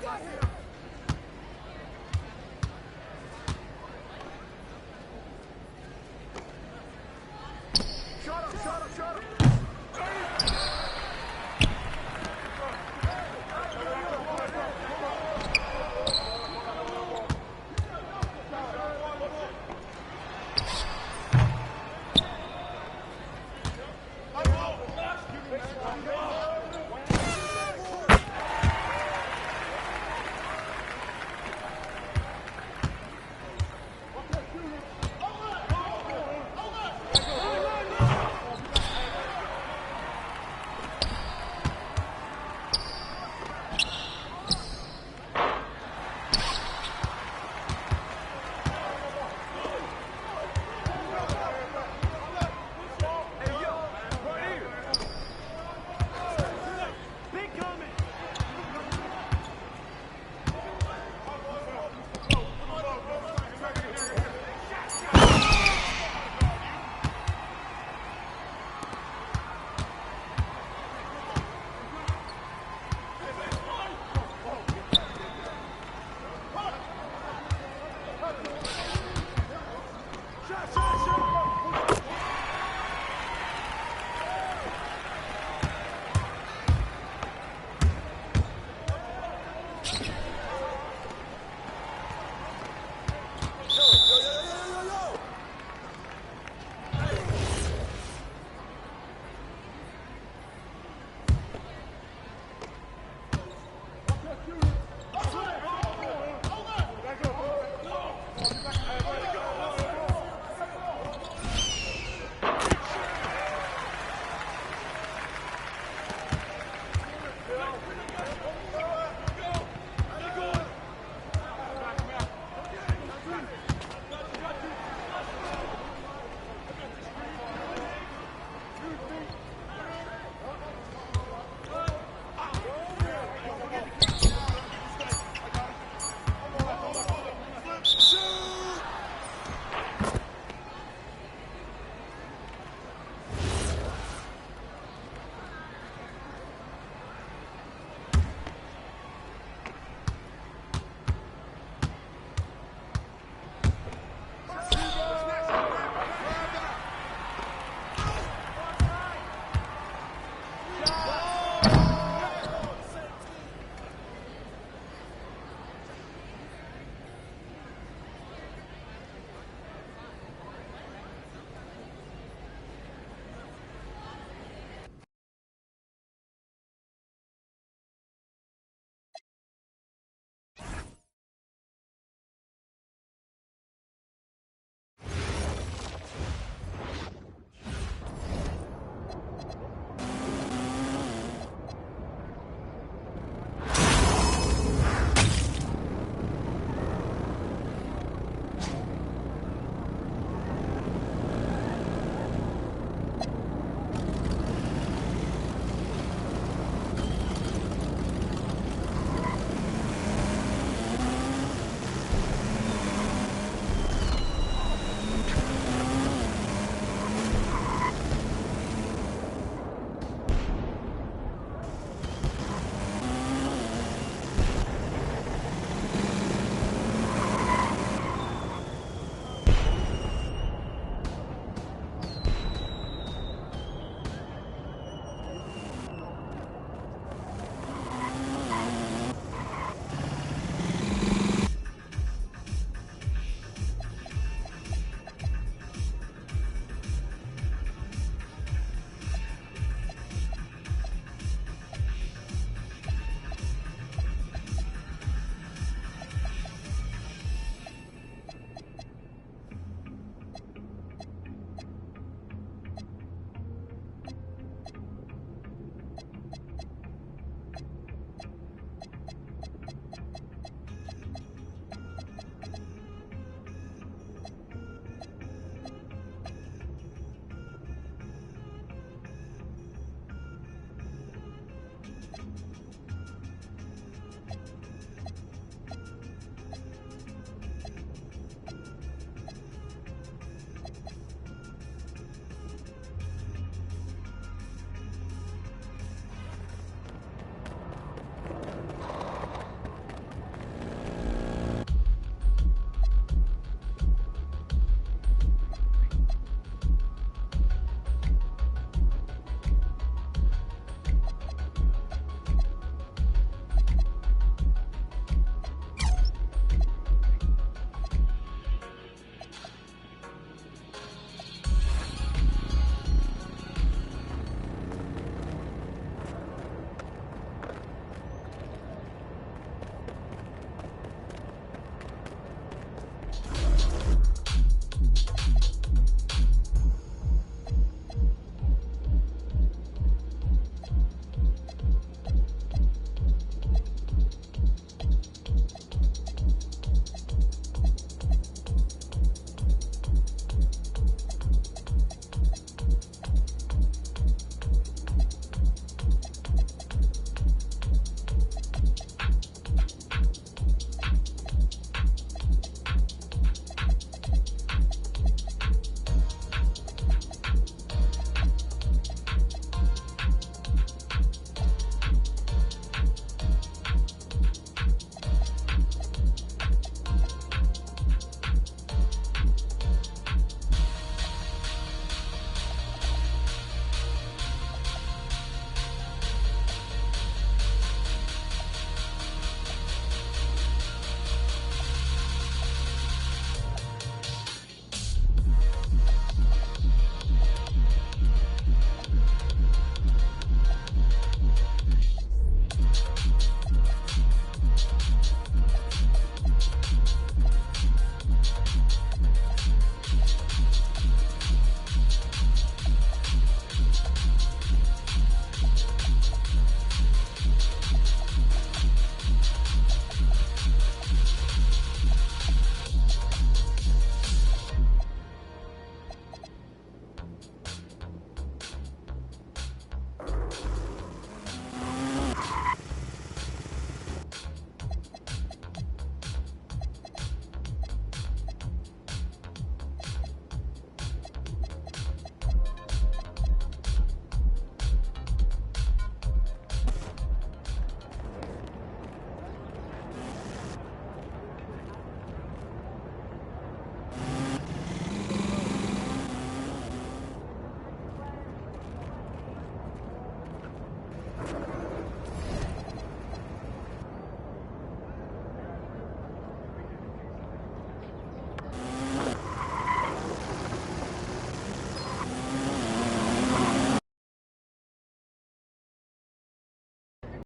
got him.